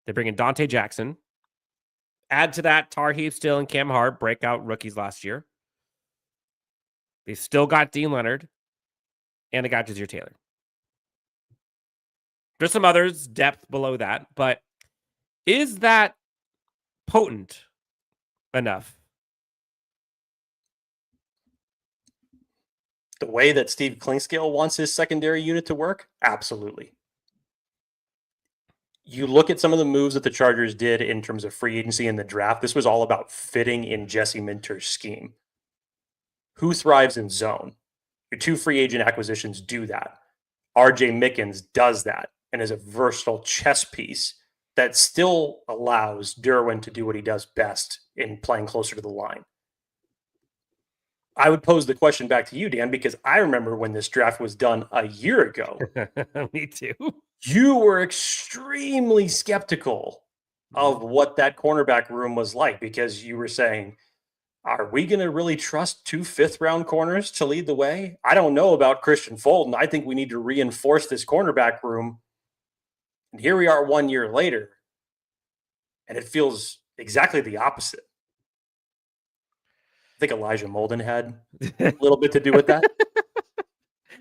They bring in Dante Jackson. Add to that Tarheeb Still and Cam Hart, breakout rookies last year. They still got Dean Leonard. And they got Jazir Taylor. There's some others, depth below that. But is that potent enough? The way that Steve Klingscale wants his secondary unit to work? Absolutely. You look at some of the moves that the Chargers did in terms of free agency in the draft. This was all about fitting in Jesse Minter's scheme. Who thrives in zone? Your two free agent acquisitions do that. RJ Mickens does that and is a versatile chess piece that still allows Derwin to do what he does best in playing closer to the line. I would pose the question back to you, Dan, because I remember when this draft was done a year ago. Me too. You were extremely skeptical of what that cornerback room was like because you were saying, are we going to really trust 2 fifth-round corners to lead the way? I don't know about Christian Fulton. I think we need to reinforce this cornerback room. And here we are 1 year later, and it feels exactly the opposite. I think Elijah Molden had a little bit to do with that.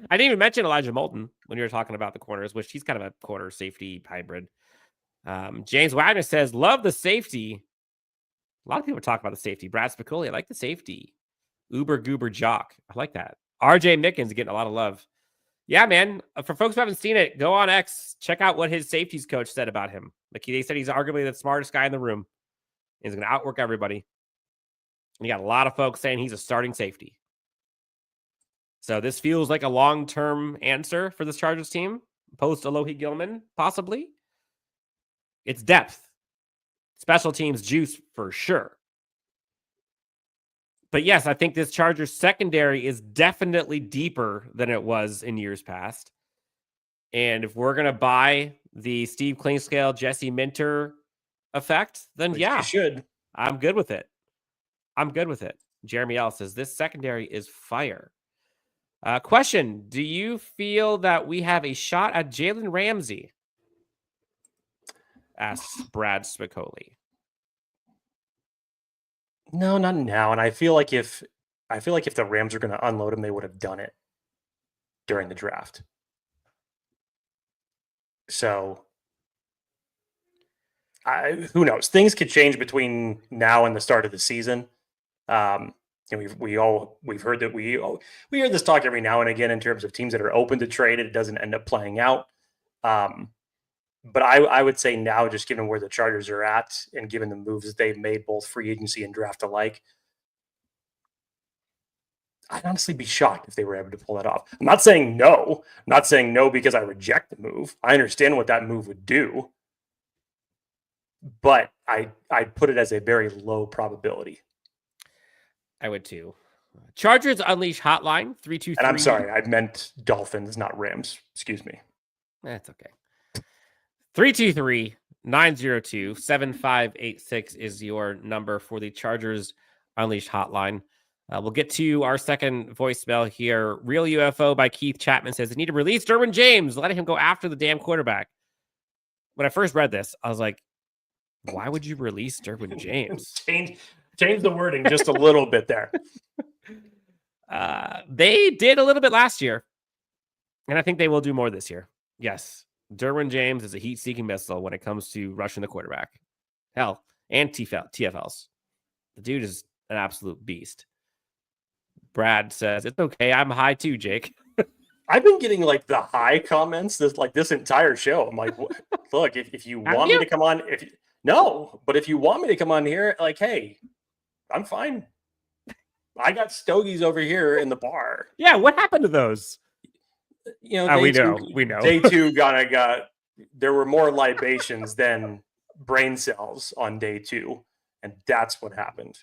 I didn't even mention Elijah Molden when you were talking about the corners, which he's kind of a corner safety hybrid. James Wagner says, love the safety. A lot of people talk about the safety. Brad Spicoli, I like the safety. Uber Goober Jock. I like that. RJ Mickens getting a lot of love. Yeah, man. For folks who haven't seen it, go on X. Check out what his safeties coach said about him. Like they said he's arguably the smartest guy in the room. He's going to outwork everybody. And you got a lot of folks saying he's a starting safety. So this feels like a long-term answer for this Chargers team. Post Alohi Gilman, possibly. It's depth. Special teams juice for sure. But yes, I think this Chargers secondary is definitely deeper than it was in years past. And if we're going to buy the Steve Klingscale, Jesse Minter effect, then yeah, you should. I'm good with it. I'm good with it. Jeremy L says this secondary is fire. Question: do you feel that we have a shot at Jalen Ramsey? Asks Brad Spicoli. No, not now. And I feel like if the Rams are going to unload him, they would have done it during the draft. So, who knows? Things could change between now and the start of the season. And we've heard that we hear this talk every now and again in terms of teams that are open to trade. It doesn't end up playing out. But I would say now, just given where the Chargers are at and given the moves that they've made, both free agency and draft alike, I'd honestly be shocked if they were able to pull that off. I'm not saying no. I'm not saying no because I reject the move. I understand what that move would do. But I'd put it as a very low probability. I would too. Chargers Unleash hotline 323. And I'm sorry, I meant Dolphins, not Rams. Excuse me. That's okay. 323-902-7586 is your number for the Chargers Unleash hotline. We'll get to our second voicemail here. Real UFO by Keith Chapman says, they need to release Derwin James, letting him go after the damn quarterback. When I first read this, I was like, why would you release Derwin James? Change the wording just a little bit there. They did a little bit last year. And I think they will do more this year. Yes. Derwin James is a heat-seeking missile when it comes to rushing the quarterback. Hell, and TFLs. The dude is an absolute beast. Brad says, it's okay. I'm high too, Jake. I've been getting like the high comments this entire show. I'm like, look, if you want me to come on, but if you want me to come on here, like, hey, I'm fine. I got stogies over here in the bar. Yeah, what happened to those? You know, we know. Day two there were more libations than brain cells on day 2, and that's what happened.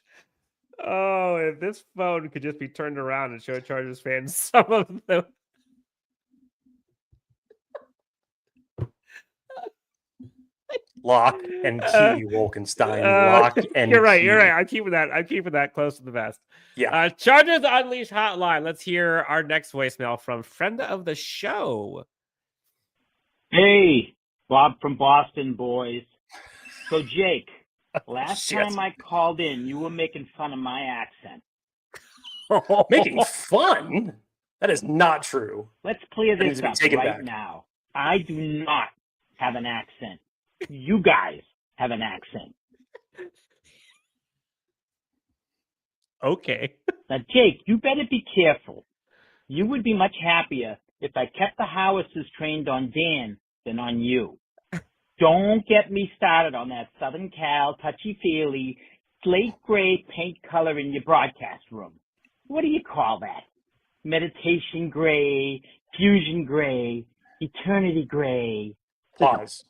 Oh, if this phone could just be turned around and show Chargers fans some of them. Lock and key, Wolkenstein. Lock and You're right. key. You're right. I'm keeping that close to the vest. Yeah. Chargers Unleashed hotline. Let's hear our next voicemail from friend of the show. Hey, Bob from Boston, boys. So, Jake, last time I called in, you were making fun of my accent. Making fun? That is not true. Let's clear this up right now. I do not have an accent. You guys have an accent. Okay. Now, Jake, you better be careful. You would be much happier if I kept the howitzers trained on Dan than on you. Don't get me started on that Southern Cal touchy-feely slate gray paint color in your broadcast room. What do you call that? Meditation gray, fusion gray, eternity gray. Pause.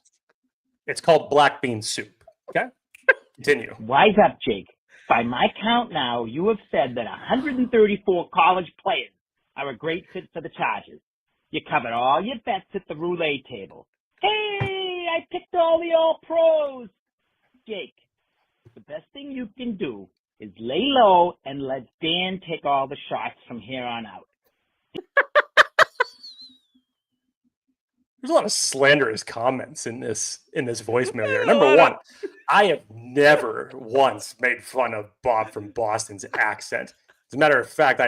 It's called black bean soup. Okay? Continue. Wise up, Jake. By my count now, you have said that 134 college players are a great fit for the Chargers. You covered all your bets at the roulette table. Hey, I picked all the all-pros. Jake, the best thing you can do is lay low and let Dan take all the shots from here on out. There's a lot of slanderous comments in this voicemail here. Number one, I have never once made fun of Bob from Boston's accent. As a matter of fact,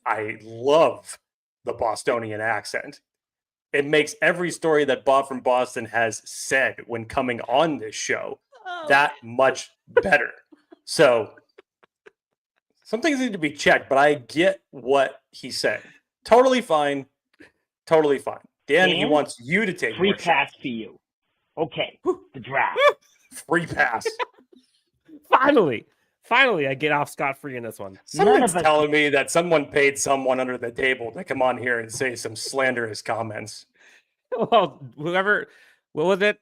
I love the Bostonian accent. It makes every story that Bob from Boston has said when coming on this show that much better. So some things need to be checked, but I get what he said. Totally fine. Totally fine. Dan, he wants you to take free pass for you. Okay, the draft. Free pass. Finally, I get off scot-free in this one. Someone's telling me that someone paid someone under the table to come on here and say some slanderous comments. Well, what was it?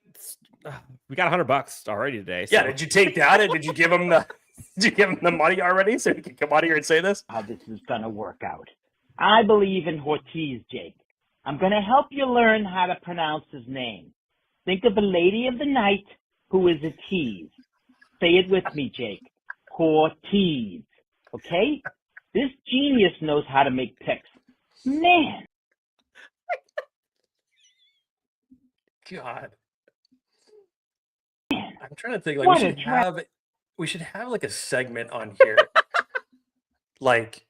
We got $100 already today. So. Yeah, did you take that and did you give him the money already so he can come out here and say this? How this is gonna work out. I believe in Ortiz, Jake. I'm going to help you learn how to pronounce his name. Think of the lady of the night who is a tease. Say it with me, Jake. Ortiz. Okay? This genius knows how to make picks. Man. God. I'm trying to think. Like we should have like a segment on here. Like,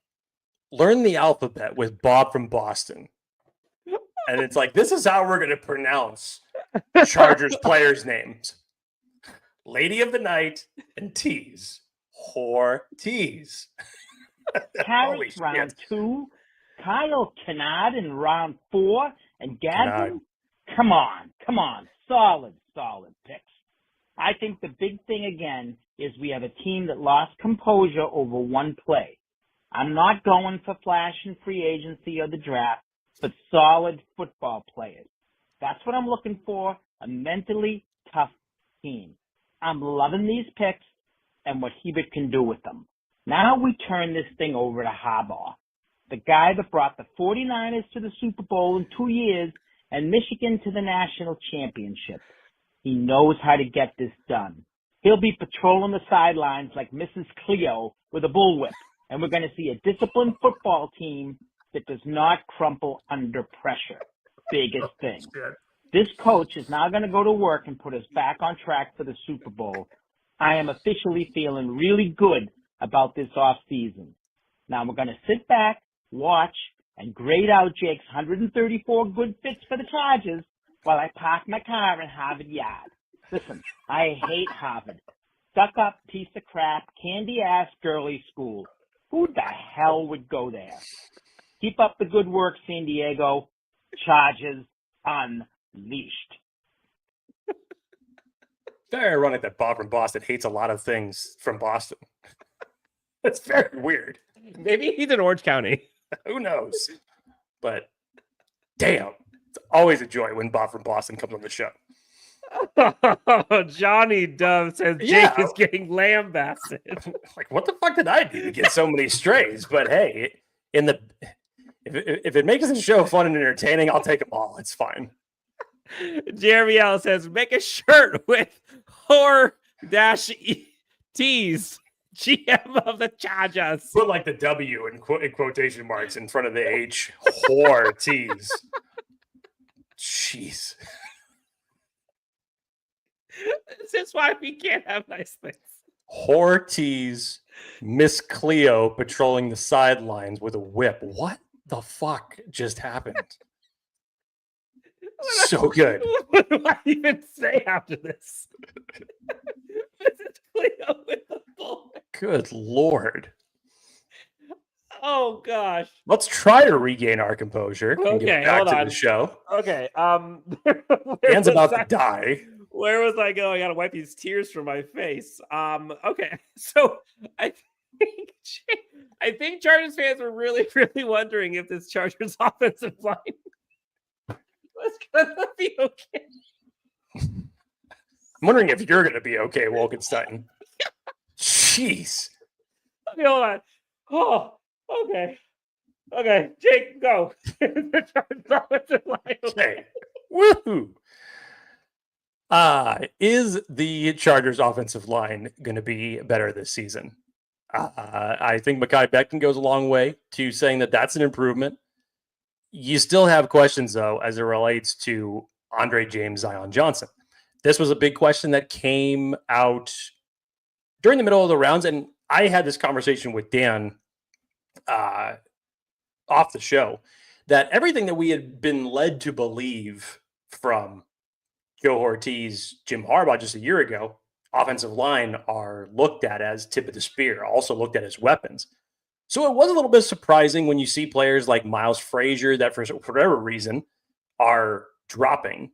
learn the alphabet with Bob from Boston. And it's like, this is how we're going to pronounce Chargers players' names. Lady of the Night and Tease. Ortiz. Harris round 2. Kyle Kennard in round 4. And Gadsden. Come on. Solid picks. I think the big thing again is we have a team that lost composure over one play. I'm not going for flash and free agency or the draft, but solid football players. That's what I'm looking for, a mentally tough team. I'm loving these picks and what Hebert can do with them. Now we turn this thing over to Harbaugh, the guy that brought the 49ers to the Super Bowl in 2 years and Michigan to the national championship. He knows how to get this done. He'll be patrolling the sidelines like Mrs. Cleo with a bullwhip, and we're going to see a disciplined football team that does not crumple under pressure. Biggest thing. This coach is now going to go to work and put us back on track for the Super Bowl. I am officially feeling really good about this offseason. Now we're going to sit back, watch, and grade out Jake's 134 good fits for the Chargers while I park my car in Harvard Yard. Listen, I hate Harvard. Stuck-up piece of crap, candy-ass girly school. Who the hell would go there? Keep up the good work, San Diego. Chargers unleashed. Very ironic that Bob from Boston hates a lot of things from Boston. That's very weird. Maybe he's in Orange County. Who knows? But damn, it's always a joy when Bob from Boston comes on the show. Johnny Dove says Jake is getting lambasted. Like, what the fuck did I do to get so many strays? But hey, if it makes the show fun and entertaining, I'll take them all. It's fine. Jeremy L says, make a shirt with whore-tees, GM of the Chargers. Put like the W in quotation marks in front of the H. Whore tees. Jeez. This is why we can't have nice things. Whore tees, Miss Cleo patrolling the sidelines with a whip. What the fuck just happened? So good. What do I even say after this? Mrs. Cleo with the bull. Good Lord. Oh gosh. Let's try to regain our composure and get back to the show. Okay. Dan's about to die. Where was I going? I gotta wipe these tears from my face. Okay. So I think Chargers fans were really, really wondering if this Chargers offensive line was gonna be okay. I'm wondering if you're gonna be okay, Wolkenstein. Jeez. Okay, hold on. Oh, okay. Okay, Jake, go. The Chargers offensive line. Okay. Woohoo. Is the Chargers offensive line going to be better this season? I think Mekhi Becton goes a long way to saying that that's an improvement. You still have questions, though, as it relates to Andre James, Zion Johnson. This was a big question that came out during the middle of the rounds, and I had this conversation with Dan off the show, that everything that we had been led to believe from Joe Ortiz, Jim Harbaugh just a year ago, offensive line are looked at as tip of the spear, also looked at as weapons. So it was a little bit surprising when you see players like Miles Frazier that for whatever reason are dropping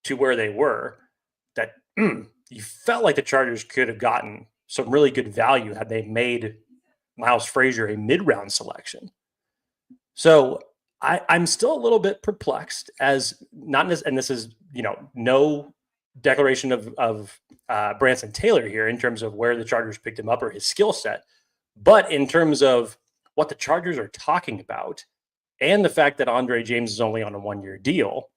to where they were, that you felt like the Chargers could have gotten some really good value had they made Miles Frazier a mid-round selection. So I'm still a little bit perplexed as not as, and this is, no declaration of Branson Taylor here in terms of where the Chargers picked him up or his skill set, but in terms of what the Chargers are talking about and the fact that Andre James is only on a 1-year deal,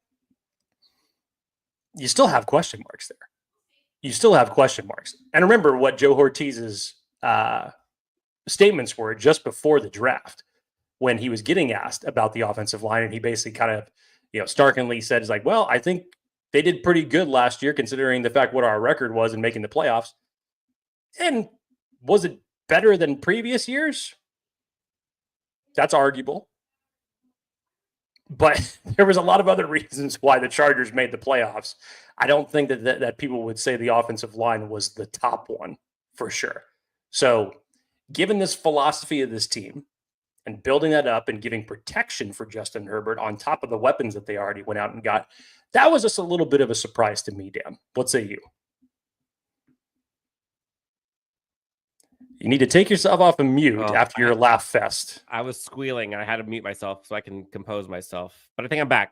you still have question marks there. You still have question marks. And remember what Joe Ortiz's statements were just before the draft, when he was getting asked about the offensive line, and he basically kind of, starkly said, "Is like, well, I think they did pretty good last year considering the fact what our record was in making the playoffs. And was it better than previous years? That's arguable. But there was a lot of other reasons why the Chargers made the playoffs. I don't think that people would say the offensive line was the top one for sure. So given this philosophy of this team, and building that up and giving protection for Justin Herbert on top of the weapons that they already went out and got, that was just a little bit of a surprise to me, Dan. What say you? You need to take yourself off of mute after your laugh fest. I was squealing and I had to mute myself so I can compose myself. But I think I'm back.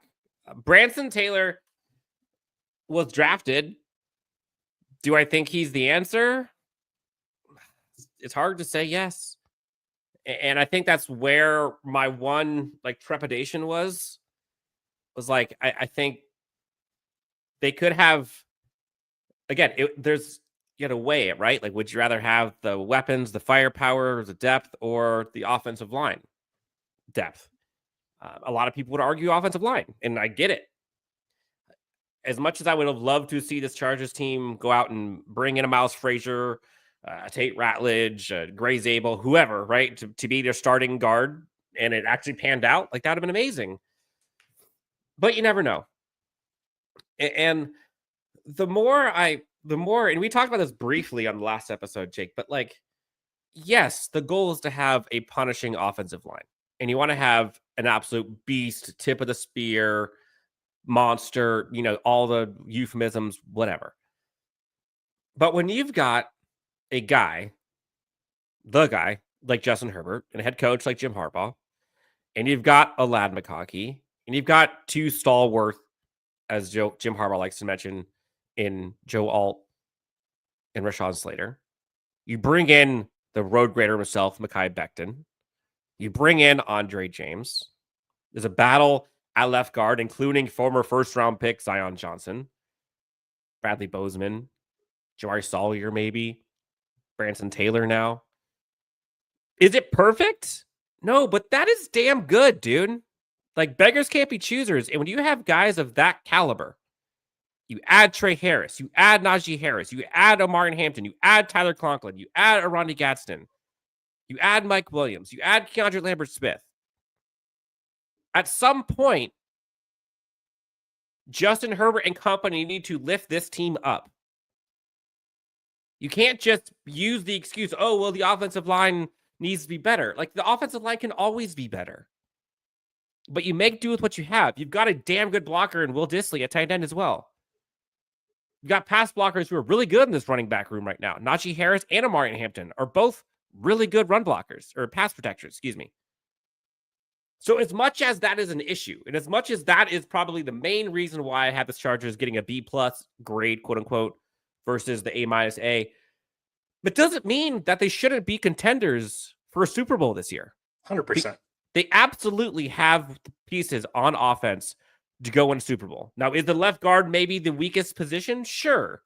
Branson Taylor was drafted. Do I think he's the answer? It's hard to say yes. And I think that's where my one trepidation was like, I think they could have, again, there's, you got to weigh it, right? Like, would you rather have the weapons, the firepower, the depth, or the offensive line depth? A lot of people would argue offensive line, and I get it. As much as I would have loved to see this Chargers team go out and bring in a Miles Frazier, Tate Ratledge, Gray Zabel, whoever, right, to be their starting guard and it actually panned out, like that would have been amazing. But you never know. And the more, and we talked about this briefly on the last episode, Jake, but like, yes, the goal is to have a punishing offensive line, and you want to have an absolute beast, tip of the spear, monster, all the euphemisms, whatever. But when you've got the guy like Justin Herbert and a head coach like Jim Harbaugh, and you've got a Lad McConkey, and you've got two stalwart, as Jim Harbaugh likes to mention, in Joe Alt and Rashawn Slater. You bring in the road grader himself, Mekhi Becton. You bring in Andre James. There's a battle at left guard, including former first-round pick Zion Johnson, Bradley Bozeman, Jamaree Salyer maybe, Branson Taylor now. Is it perfect? No, but that is damn good, dude. Like, beggars can't be choosers. And when you have guys of that caliber, you add Trey Harris, you add Najee Harris, you add Omarion Hampton, you add Tyler Conklin, you add Orande Gadsden, you add Mike Williams, you add KeAndre Lambert-Smith. At some point, Justin Herbert and company need to lift this team up. You can't just use the excuse, oh, well, the offensive line needs to be better. Like, the offensive line can always be better. But you make do with what you have. You've got a damn good blocker in Will Dissly at tight end as well. You've got pass blockers who are really good in this running back room right now. Najee Harris and Omarion Hampton are both really good run blockers, or pass protectors, excuse me. So as much as that is an issue, and as much as that is probably the main reason why I have the Chargers getting a B+ grade, quote unquote, versus the A-A, but doesn't mean that they shouldn't be contenders for a Super Bowl this year. 100%. They absolutely have the pieces on offense to go win a Super Bowl. Now, is the left guard maybe the weakest position? Sure.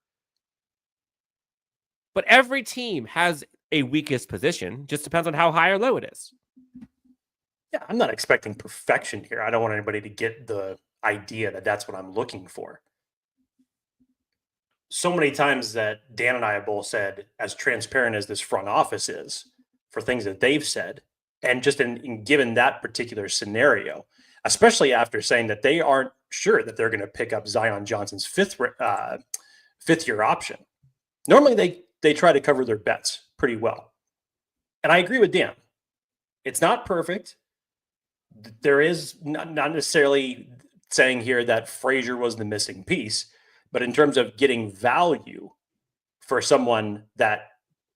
But every team has a weakest position. Just depends on how high or low it is. Yeah, I'm not expecting perfection here. I don't want anybody to get the idea that that's what I'm looking for. So many times that Dan and I have both said, as transparent as this front office is for things that they've said, and just in given that particular scenario, especially after saying that they aren't sure that they're going to pick up Zion Johnson's fifth-year option. Normally, they try to cover their bets pretty well. And I agree with Dan. It's not perfect. There is not necessarily saying here that Frazier was the missing piece, but in terms of getting value for someone that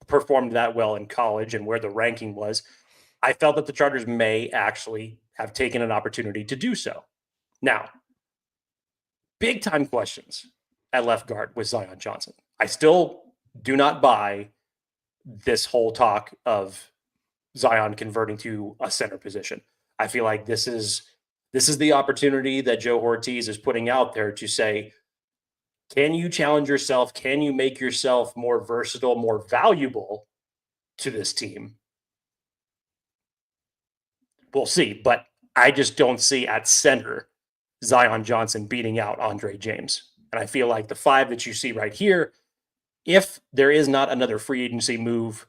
performed that well in college and where the ranking was, I felt that the Chargers may actually have taken an opportunity to do so. Now, big time questions at left guard with Zion Johnson. I still do not buy this whole talk of Zion converting to a center position. I feel like this is the opportunity that Joe Ortiz is putting out there to say, can you challenge yourself? Can you make yourself more versatile, more valuable to this team? We'll see, but I just don't see at center Zion Johnson beating out Andre James. And I feel like the five that you see right here, if there is not another free agency move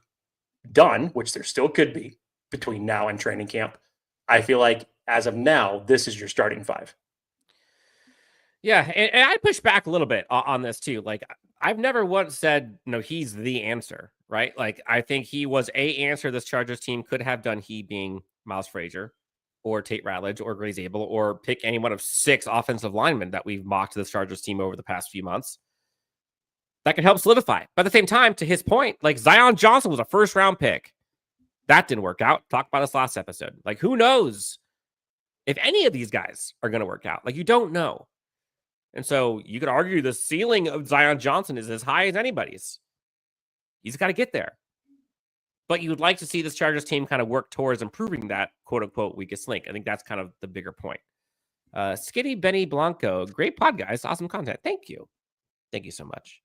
done, which there still could be between now and training camp, I feel like as of now, this is your starting five. Yeah, and I push back a little bit on this too. Like, I've never once said, no, he's the answer, right? Like, I think he was a answer this Chargers team could have done, he being Miles Frazier or Tate Ratledge or Grady Zabel, or pick any one of 6 offensive linemen that we've mocked this Chargers team over the past few months. That could help solidify. But at the same time, to his point, like, Zion Johnson was a first-round pick. That didn't work out. Talked about this last episode. Like, who knows if any of these guys are going to work out? Like, you don't know. And so you could argue the ceiling of Zion Johnson is as high as anybody's. He's got to get there. But you would like to see this Chargers team kind of work towards improving that quote-unquote weakest link. I think that's kind of the bigger point. Skinny Benny Blanco. Great pod, guys. Awesome content. Thank you. Thank you so much.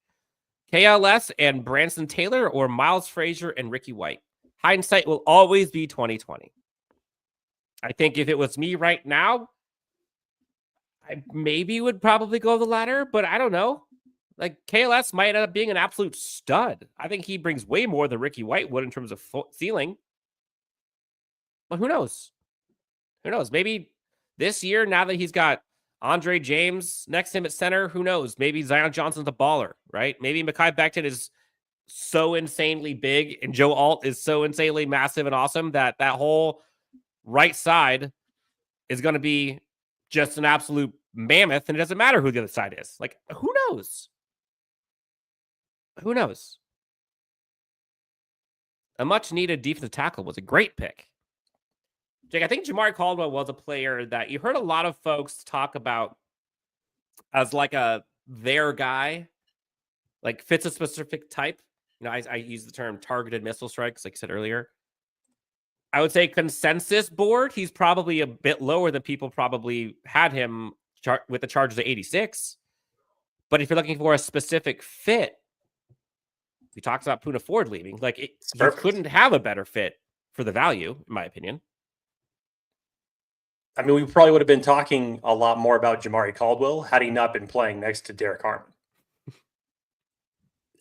KLS and Branson Taylor, or Miles Frazier and Ricky White? Hindsight will always be 2020. I think if it was me right now, I maybe would probably go the latter, but I don't know. Like, KLS might end up being an absolute stud. I think he brings way more than Ricky White would in terms of ceiling. But who knows? Who knows? Maybe this year, now that he's got Andre James next to him at center, who knows? Maybe Zion Johnson's a baller, right? Maybe Mekhi Becton is so insanely big and Joe Alt is so insanely massive and awesome that that whole right side is going to be just an absolute mammoth, and it doesn't matter who the other side is. Like, who knows? Who knows? A much-needed defensive tackle was a great pick. Jake, I think Jamaree Caldwell was a player that you heard a lot of folks talk about as like their guy, like fits a specific type. You know, I use the term targeted missile strikes, like I said earlier. I would say consensus board, he's probably a bit lower than people probably had him with the Chargers at 86. But if you're looking for a specific fit, we talked about Poona Ford leaving. Like, you couldn't have a better fit for the value, in my opinion. I mean, we probably would have been talking a lot more about Jamaree Caldwell had he not been playing next to Derek Harmon.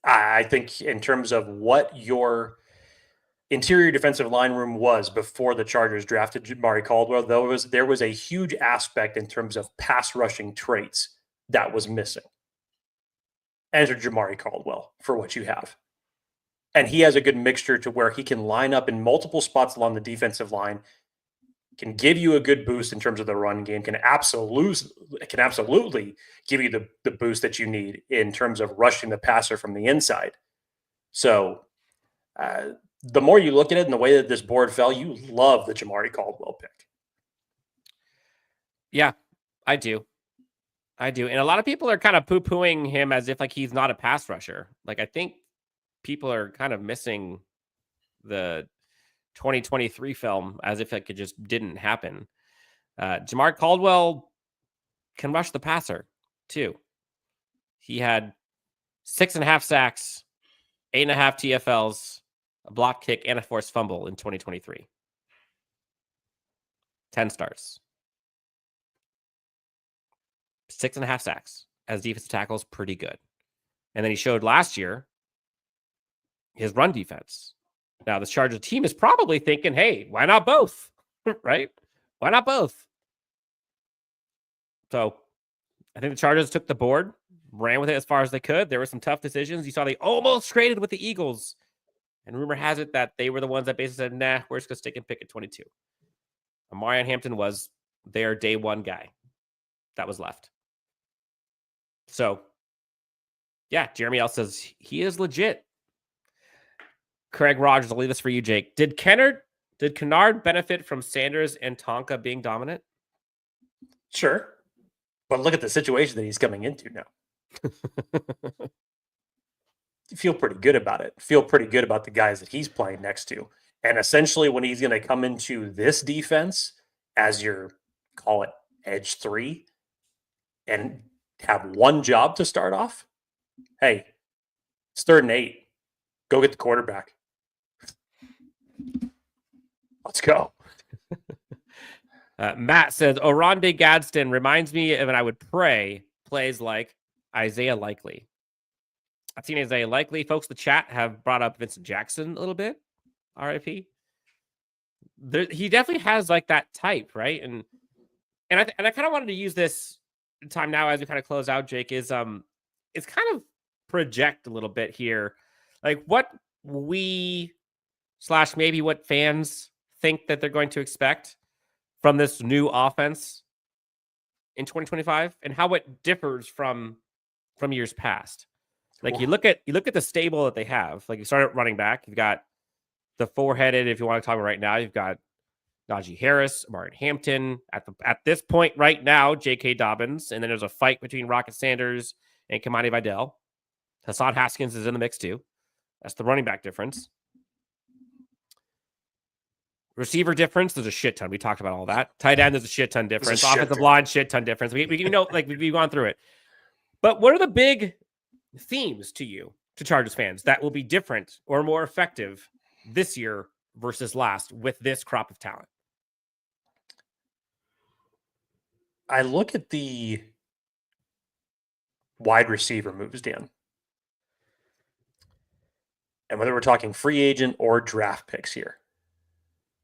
I think in terms of what your interior defensive line room was before the Chargers drafted Jamaree Caldwell, there was a huge aspect in terms of pass rushing traits that was missing. Enter Jamaree Caldwell for what you have. And he has a good mixture to where he can line up in multiple spots along the defensive line, can give you a good boost in terms of the run game, can absolutely give you the boost that you need in terms of rushing the passer from the inside. So the more you look at it and the way that this board fell, you love the Jamaree Caldwell pick. Yeah, I do. And a lot of people are kind of poo-pooing him as if like he's not a pass rusher. Like, I think people are kind of missing the 2023 film as if it just didn't happen. Jamaree Caldwell can rush the passer too. He had 6.5 sacks, 8.5 TFLs, a block kick, and a forced fumble in 2023. 10 starts. 6.5 sacks as defensive tackle is pretty good. And then he showed last year his run defense. Now, the Chargers team is probably thinking, hey, why not both? Right? Why not both? So I think the Chargers took the board, ran with it as far as they could. There were some tough decisions. You saw they almost traded with the Eagles. And rumor has it that they were the ones that basically said, nah, we're just going to stick and pick at 22. Omarion Hampton was their day one guy that was left. So, yeah, Jeremy L says he is legit. Craig Rogers, I'll leave this for you, Jake. Did Kennard benefit from Sanders and Tonka being dominant? Sure. But look at the situation that he's coming into now. You feel pretty good about it. Feel pretty good about the guys that he's playing next to. And essentially when he's going to come into this defense as your, call it, edge 3 and have one job to start off, hey, it's 3rd and 8. Go get the quarterback. Let's go. Matt says, Orande Gadsden reminds me of, and I would pray, plays like Isaiah Likely. I've seen Isaiah Likely. Folks in the chat have brought up Vincent Jackson a little bit. RIP. He definitely has like that type, right? And I kind of wanted to use this time now as we kind of close out, Jake, is it's kind of project a little bit here. Like what we / maybe what fans think that they're going to expect from this new offense in 2025 and how it differs from years past. Like you look at the stable that they have. Like you start at running back, you've got the 4-headed, if you want to talk about right now, you've got Najee Harris, Omarion Hampton, at this point right now, J.K. Dobbins, and then there's a fight between Rocket Sanders and Kamani Vidal. Hassan Haskins is in the mix too. That's the running back difference. Receiver difference, there's a shit ton. We talked about all that. Tight end, there's a shit ton difference. Offensive line, shit ton difference. We we've gone through it. But what are the big themes to Chargers fans, that will be different or more effective this year versus last with this crop of talent? I look at the wide receiver moves, Dan. And whether we're talking free agent or draft picks here,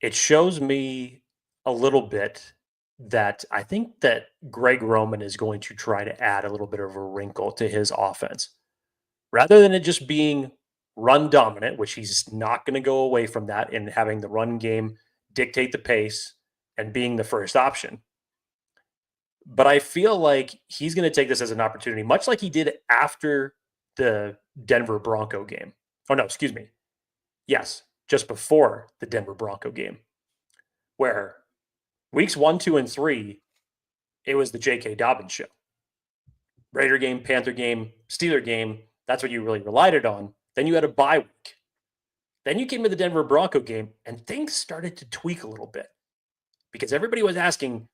it shows me a little bit that I think that Greg Roman is going to try to add a little bit of a wrinkle to his offense. Rather than it just being run dominant, which he's not going to go away from that and having the run game dictate the pace and being the first option. But I feel like he's going to take this as an opportunity, much like he did after the Denver Bronco game. Oh, no, excuse me. Yes, just before the Denver Bronco game, where weeks 1, 2, and 3, it was the J.K. Dobbins show. Raider game, Panther game, Steeler game, that's what you really relied it on. Then you had a bye week. Then you came to the Denver Bronco game, and things started to tweak a little bit because everybody was asking,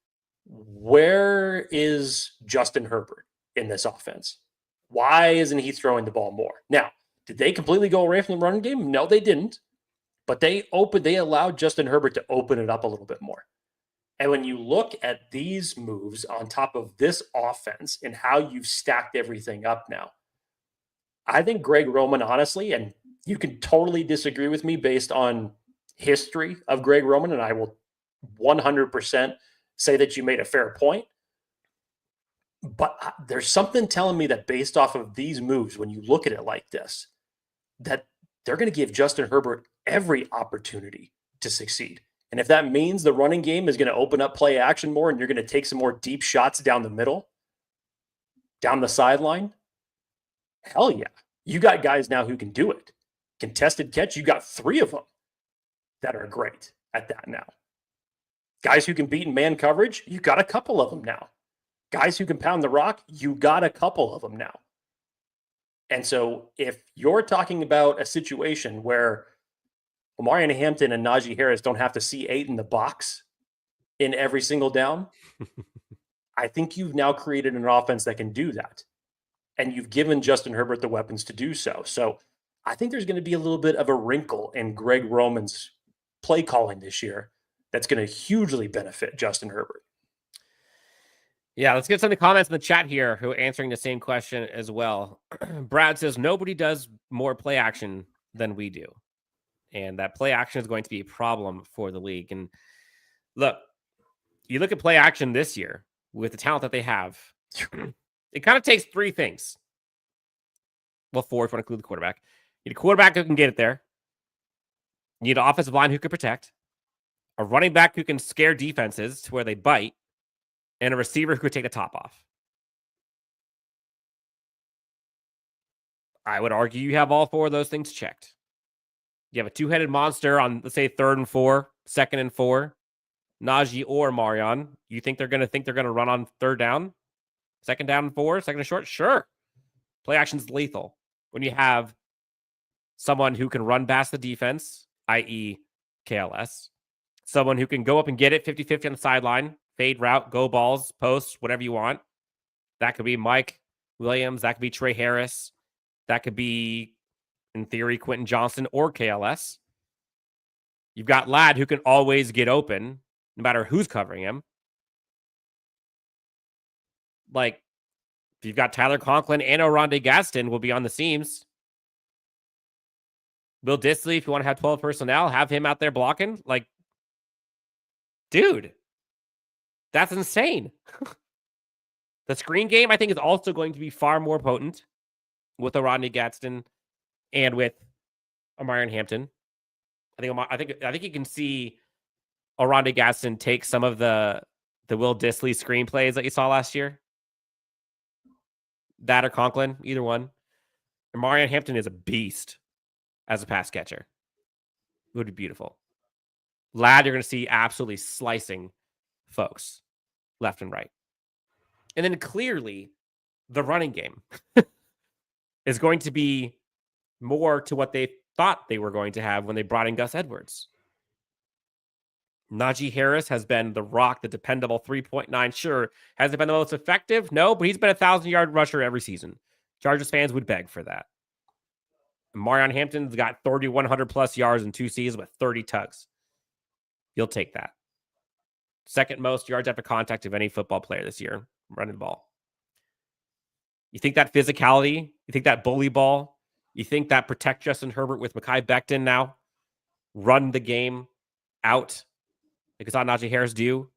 where is Justin Herbert in this offense? Why isn't he throwing the ball more? Now, did they completely go away from the run game? No, they didn't. But they allowed Justin Herbert to open it up a little bit more. And when you look at these moves on top of this offense and how you've stacked everything up now, I think Greg Roman, honestly, and you can totally disagree with me based on history of Greg Roman, and I will 100% say that you made a fair point. But there's something telling me that based off of these moves, when you look at it like this, that they're going to give Justin Herbert every opportunity to succeed. And if that means the running game is going to open up play action more and you're going to take some more deep shots down the middle, down the sideline, hell yeah. You got guys now who can do it. Contested catch, you got 3 of them that are great at that now. Guys who can beat in man coverage, you got a couple of them now. Guys who can pound the rock, you got a couple of them now. And so if you're talking about a situation where Omarion Hampton and Najee Harris don't have to see 8 in the box in every single down, I think you've now created an offense that can do that. And you've given Justin Herbert the weapons to do so. So I think there's going to be a little bit of a wrinkle in Greg Roman's play calling this year that's going to hugely benefit Justin Herbert. Yeah, let's get some of the comments in the chat here who are answering the same question as well. Brad says, nobody does more play action than we do. And that play action is going to be a problem for the league. And look, you look at play action this year with the talent that they have, it kind of takes 3 things. Well, 4 if you want to include the quarterback. You need a quarterback who can get it there. You need an offensive line who can protect. A running back who can scare defenses to where they bite. And a receiver who could take the top off. I would argue you have all 4 of those things checked. You have a 2-headed monster on, let's say, 3rd and 4, 2nd and 4, Najee or Omarion. You think they're going to run on 3rd down, 2nd down and 4, 2nd and short? Sure. Play action's lethal. When you have someone who can run past the defense, i.e. KLS, someone who can go up and get it 50-50 on the sideline, fade route, go balls, post, whatever you want. That could be Mike Williams. That could be Trey Harris. That could be, in theory, Quentin Johnson or KLS. You've got Ladd who can always get open, no matter who's covering him. Like, if you've got Tyler Conklin and Orande Gadsden will be on the seams. Will Dissly, if you want to have 12 personnel, have him out there blocking. Like, dude, that's insane. The screen game, I think, is also going to be far more potent with Orande Gadsden and with Omarion Hampton. I think you can see Orande Gadsden take some of the Will Dissly screenplays that you saw last year. That or Conklin, either one. Omarion Hampton is a beast as a pass catcher. It would be beautiful. Ladd, you're going to see absolutely slicing folks left and right. And then clearly, the running game is going to be more to what they thought they were going to have when they brought in Gus Edwards. Najee Harris has been the rock, the dependable 3.9. Sure, has it been the most effective? No, but he's been a 1,000-yard rusher every season. Chargers fans would beg for that. Omarion Hampton's got 3,100-plus yards in 2 seasons with 30 tugs. You'll take that. Second most yards after contact of any football player this year, running the ball. You think that physicality, you think that bully ball, you think that protect Justin Herbert with Mekhi Becton now, run the game out like it's on Najee Harris due.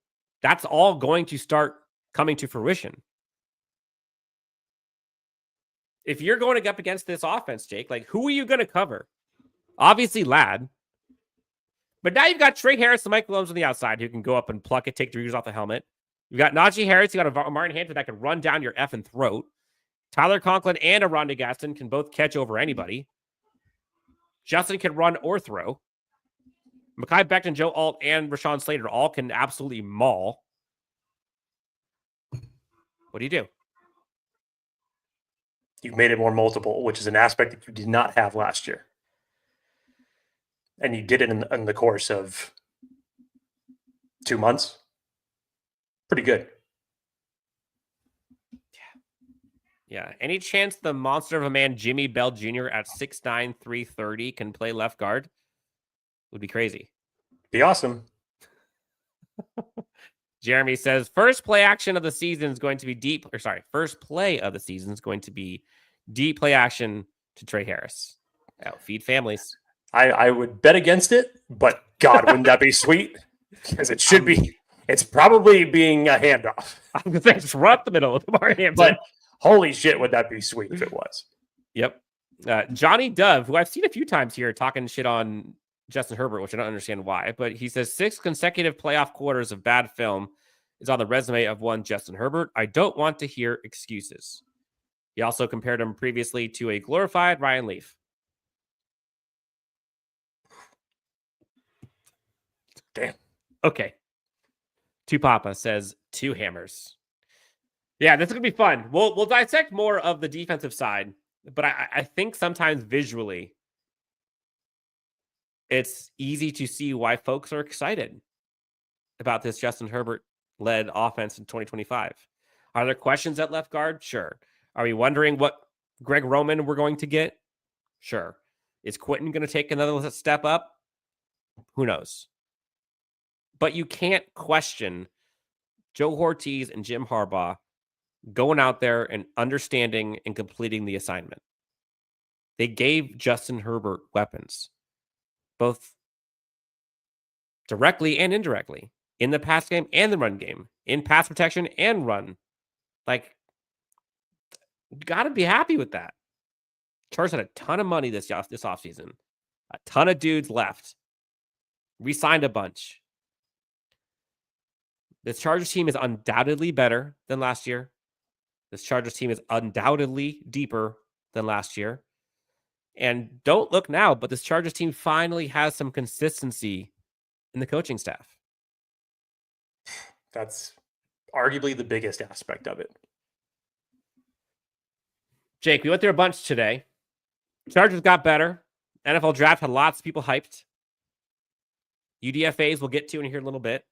That's all going to start coming to fruition. If you're going up against this offense, Jake, like who are you going to cover? Obviously, Ladd. But now you've got Trey Harris and Mike Williams on the outside who can go up and pluck it, take the readers off the helmet. You've got Najee Harris. You got Omarion Hampton that can run down your effing throat. Tyler Conklin and Orande Gadsden can both catch over anybody. Justin can run or throw. Mekhi Becton, Joe Alt, and Rashawn Slater all can absolutely maul. What do you do? You've made it more multiple, which is an aspect that you did not have last year. And you did it in the course of 2 months. Pretty good. Yeah. Any chance the monster of a man, Jimmy Bell Jr. at 6'9", 330 can play left guard? Would be crazy. Be awesome. Jeremy says, first play action of the season is going to be deep. Or sorry, first play of the season is going to be deep play action to Trey Harris. Feed families. I would bet against it, but God, wouldn't that be sweet? Because it should be. It's probably being a handoff. I'm going to say it's right up the middle of the Hampton. But holy shit, would that be sweet if it was? Yep. Johnny Dove, who I've seen a few times here talking shit on Justin Herbert, which I don't understand why, but he says 6 consecutive playoff quarters of bad film is on the resume of one Justin Herbert. I don't want to hear excuses. He also compared him previously to a glorified Ryan Leaf. Damn. Okay. Papa says 2 hammers. Yeah, this is going to be fun. We'll dissect more of the defensive side, but I think sometimes visually it's easy to see why folks are excited about this Justin Herbert-led offense in 2025. Are there questions at left guard? Sure. Are we wondering what Greg Roman we're going to get? Sure. Is Quentin going to take another step up? Who knows? But you can't question Joe Ortiz and Jim Harbaugh going out there and understanding and completing the assignment. They gave Justin Herbert weapons, both directly and indirectly, in the pass game and the run game, in pass protection and run. Like, you got to be happy with that. Chargers had a ton of money this offseason. A ton of dudes left. Re-signed a bunch. This Chargers team is undoubtedly better than last year. This Chargers team is undoubtedly deeper than last year. And don't look now, but this Chargers team finally has some consistency in the coaching staff. That's arguably the biggest aspect of it. Jake, we went through a bunch today. Chargers got better. NFL draft had lots of people hyped. UDFAs we'll get to in here a little bit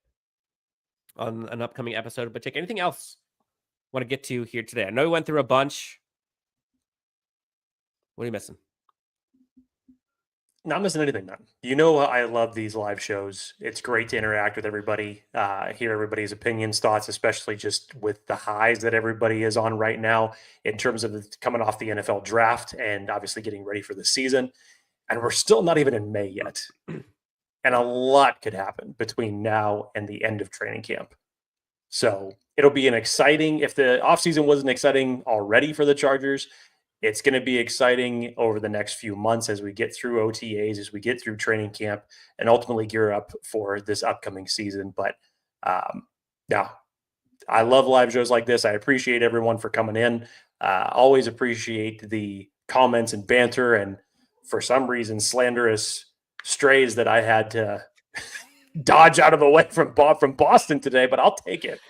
on an upcoming episode. But Jake, anything else you want to get to here today? I know we went through a bunch. What are you missing? Not missing anything, man. You know, I love these live shows. It's great to interact with everybody, hear everybody's opinions, thoughts, especially just with the highs that everybody is on right now in terms of coming off the NFL draft and obviously getting ready for the season. And we're still not even in May yet. And a lot could happen between now and the end of training camp. So it'll be an exciting, if the offseason wasn't exciting already for the Chargers, it's going to be exciting over the next few months as we get through OTAs, as we get through training camp, and ultimately gear up for this upcoming season. But yeah, I love live shows like this. I appreciate everyone for coming in. Always appreciate the comments and banter, and for some reason, slanderous strays that I had to dodge out of the way from Boston today, but I'll take it.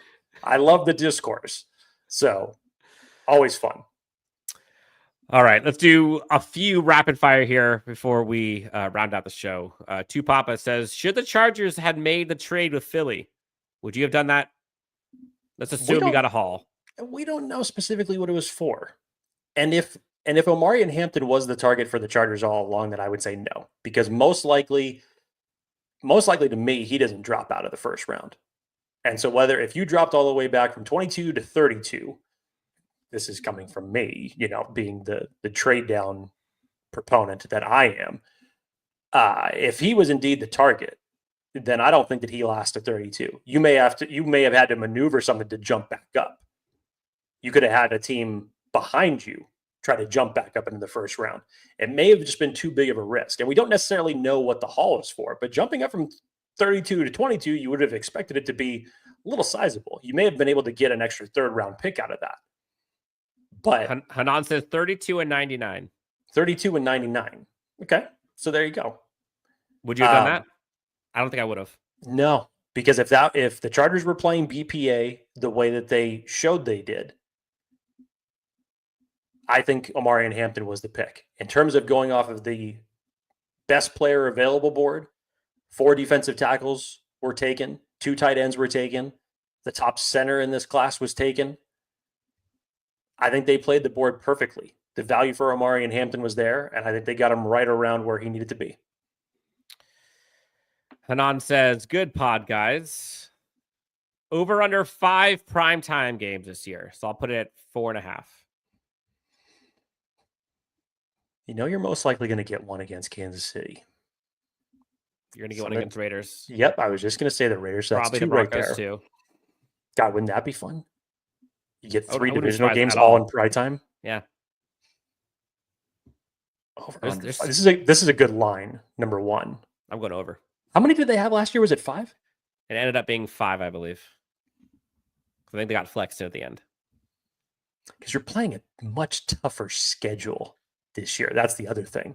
I love the discourse. So always fun. All right, let's do a few rapid fire here before we round out the show. Papa says, should the Chargers had made the trade with Philly, would you have done that? Let's assume we got a haul. We don't know specifically what it was for. And if Omarion Hampton was the target for the Chargers all along, then I would say no. Because most likely to me, he doesn't drop out of the first round. And so if you dropped all the way back from 22 to 32, this is coming from me, being the trade down proponent that I am. If he was indeed the target, then I don't think that he lasts to 32. You may have had to maneuver something to jump back up. You could have had a team behind you try to jump back up into the first round. It may have just been too big of a risk. And we don't necessarily know what the haul is for, but jumping up from 32 to 22, you would have expected it to be a little sizable. You may have been able to get an extra third round pick out of that. But Hanan says 32 and 99. 32 and 99. Okay. So there you go. Would you have done that? I don't think I would have. No, because if the Chargers were playing BPA the way that they showed they did, I think Omarion Hampton was the pick. In terms of going off of the best player available board, 4 defensive tackles were taken, 2 tight ends were taken, the top center in this class was taken. I think they played the board perfectly. The value for Omarion Hampton was there, and I think they got him right around where he needed to be. Hanan says, good pod, guys. Over under 5 primetime games this year. So I'll put it at 4.5. You know, you're most likely going to get one against Kansas City. You're going to get one against Raiders. Yep. I was just going to say the Raiders. That's probably 2 the Broncos right there. Too. God, wouldn't that be fun? You get 3 I divisional games all in prime time. Yeah. Over. This is a good line. Number 1. I'm going over. How many did they have last year? Was it 5? It ended up being 5, I believe. I think they got flexed at the end. Because you're playing a much tougher schedule this year. That's the other thing.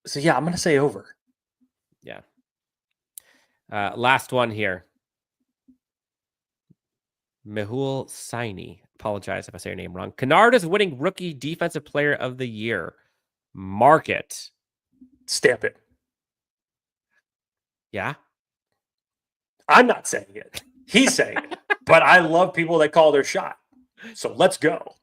So yeah, I'm going to say over. Yeah. Last one here. Mehul Saini. Apologize if I say your name wrong. Kennard is winning Rookie Defensive Player of the Year. Mark it. Stamp it. Yeah? I'm not saying it. He's saying it. But I love people that call their shot. So let's go.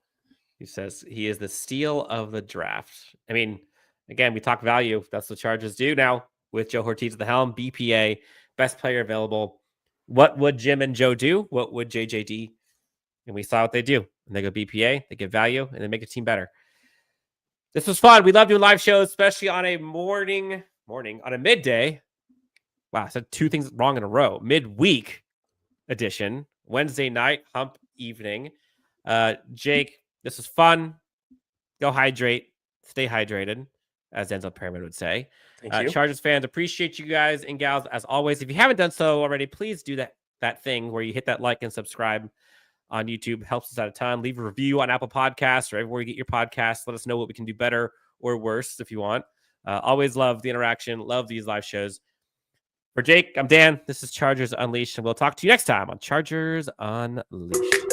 He says he is the steal of the draft. I mean, again, we talk value. That's what Chargers do now with Joe Ortiz at the helm. BPA, best player available. What would Jim and Joe do? What would JJD? And we saw what they do. And they go BPA, they get value, and they make a team better. This was fun. We love doing live shows, especially on a on a midday. Wow, I said 2 things wrong in a row. Midweek edition, Wednesday night, hump evening. Jake, this was fun. Go hydrate. Stay hydrated, as Denzel Perriman would say. Thank you. Chargers fans, appreciate you guys and gals as always. If you haven't done so already, please do that thing where you hit that like and subscribe on YouTube. Helps us out a ton. Leave a review on Apple Podcasts or everywhere you get your podcasts. Let us know what we can do better or worse if you want. Always love the interaction. Love these live shows. For Jake, I'm Dan. This is Chargers Unleashed, and we'll talk to you next time on Chargers Unleashed.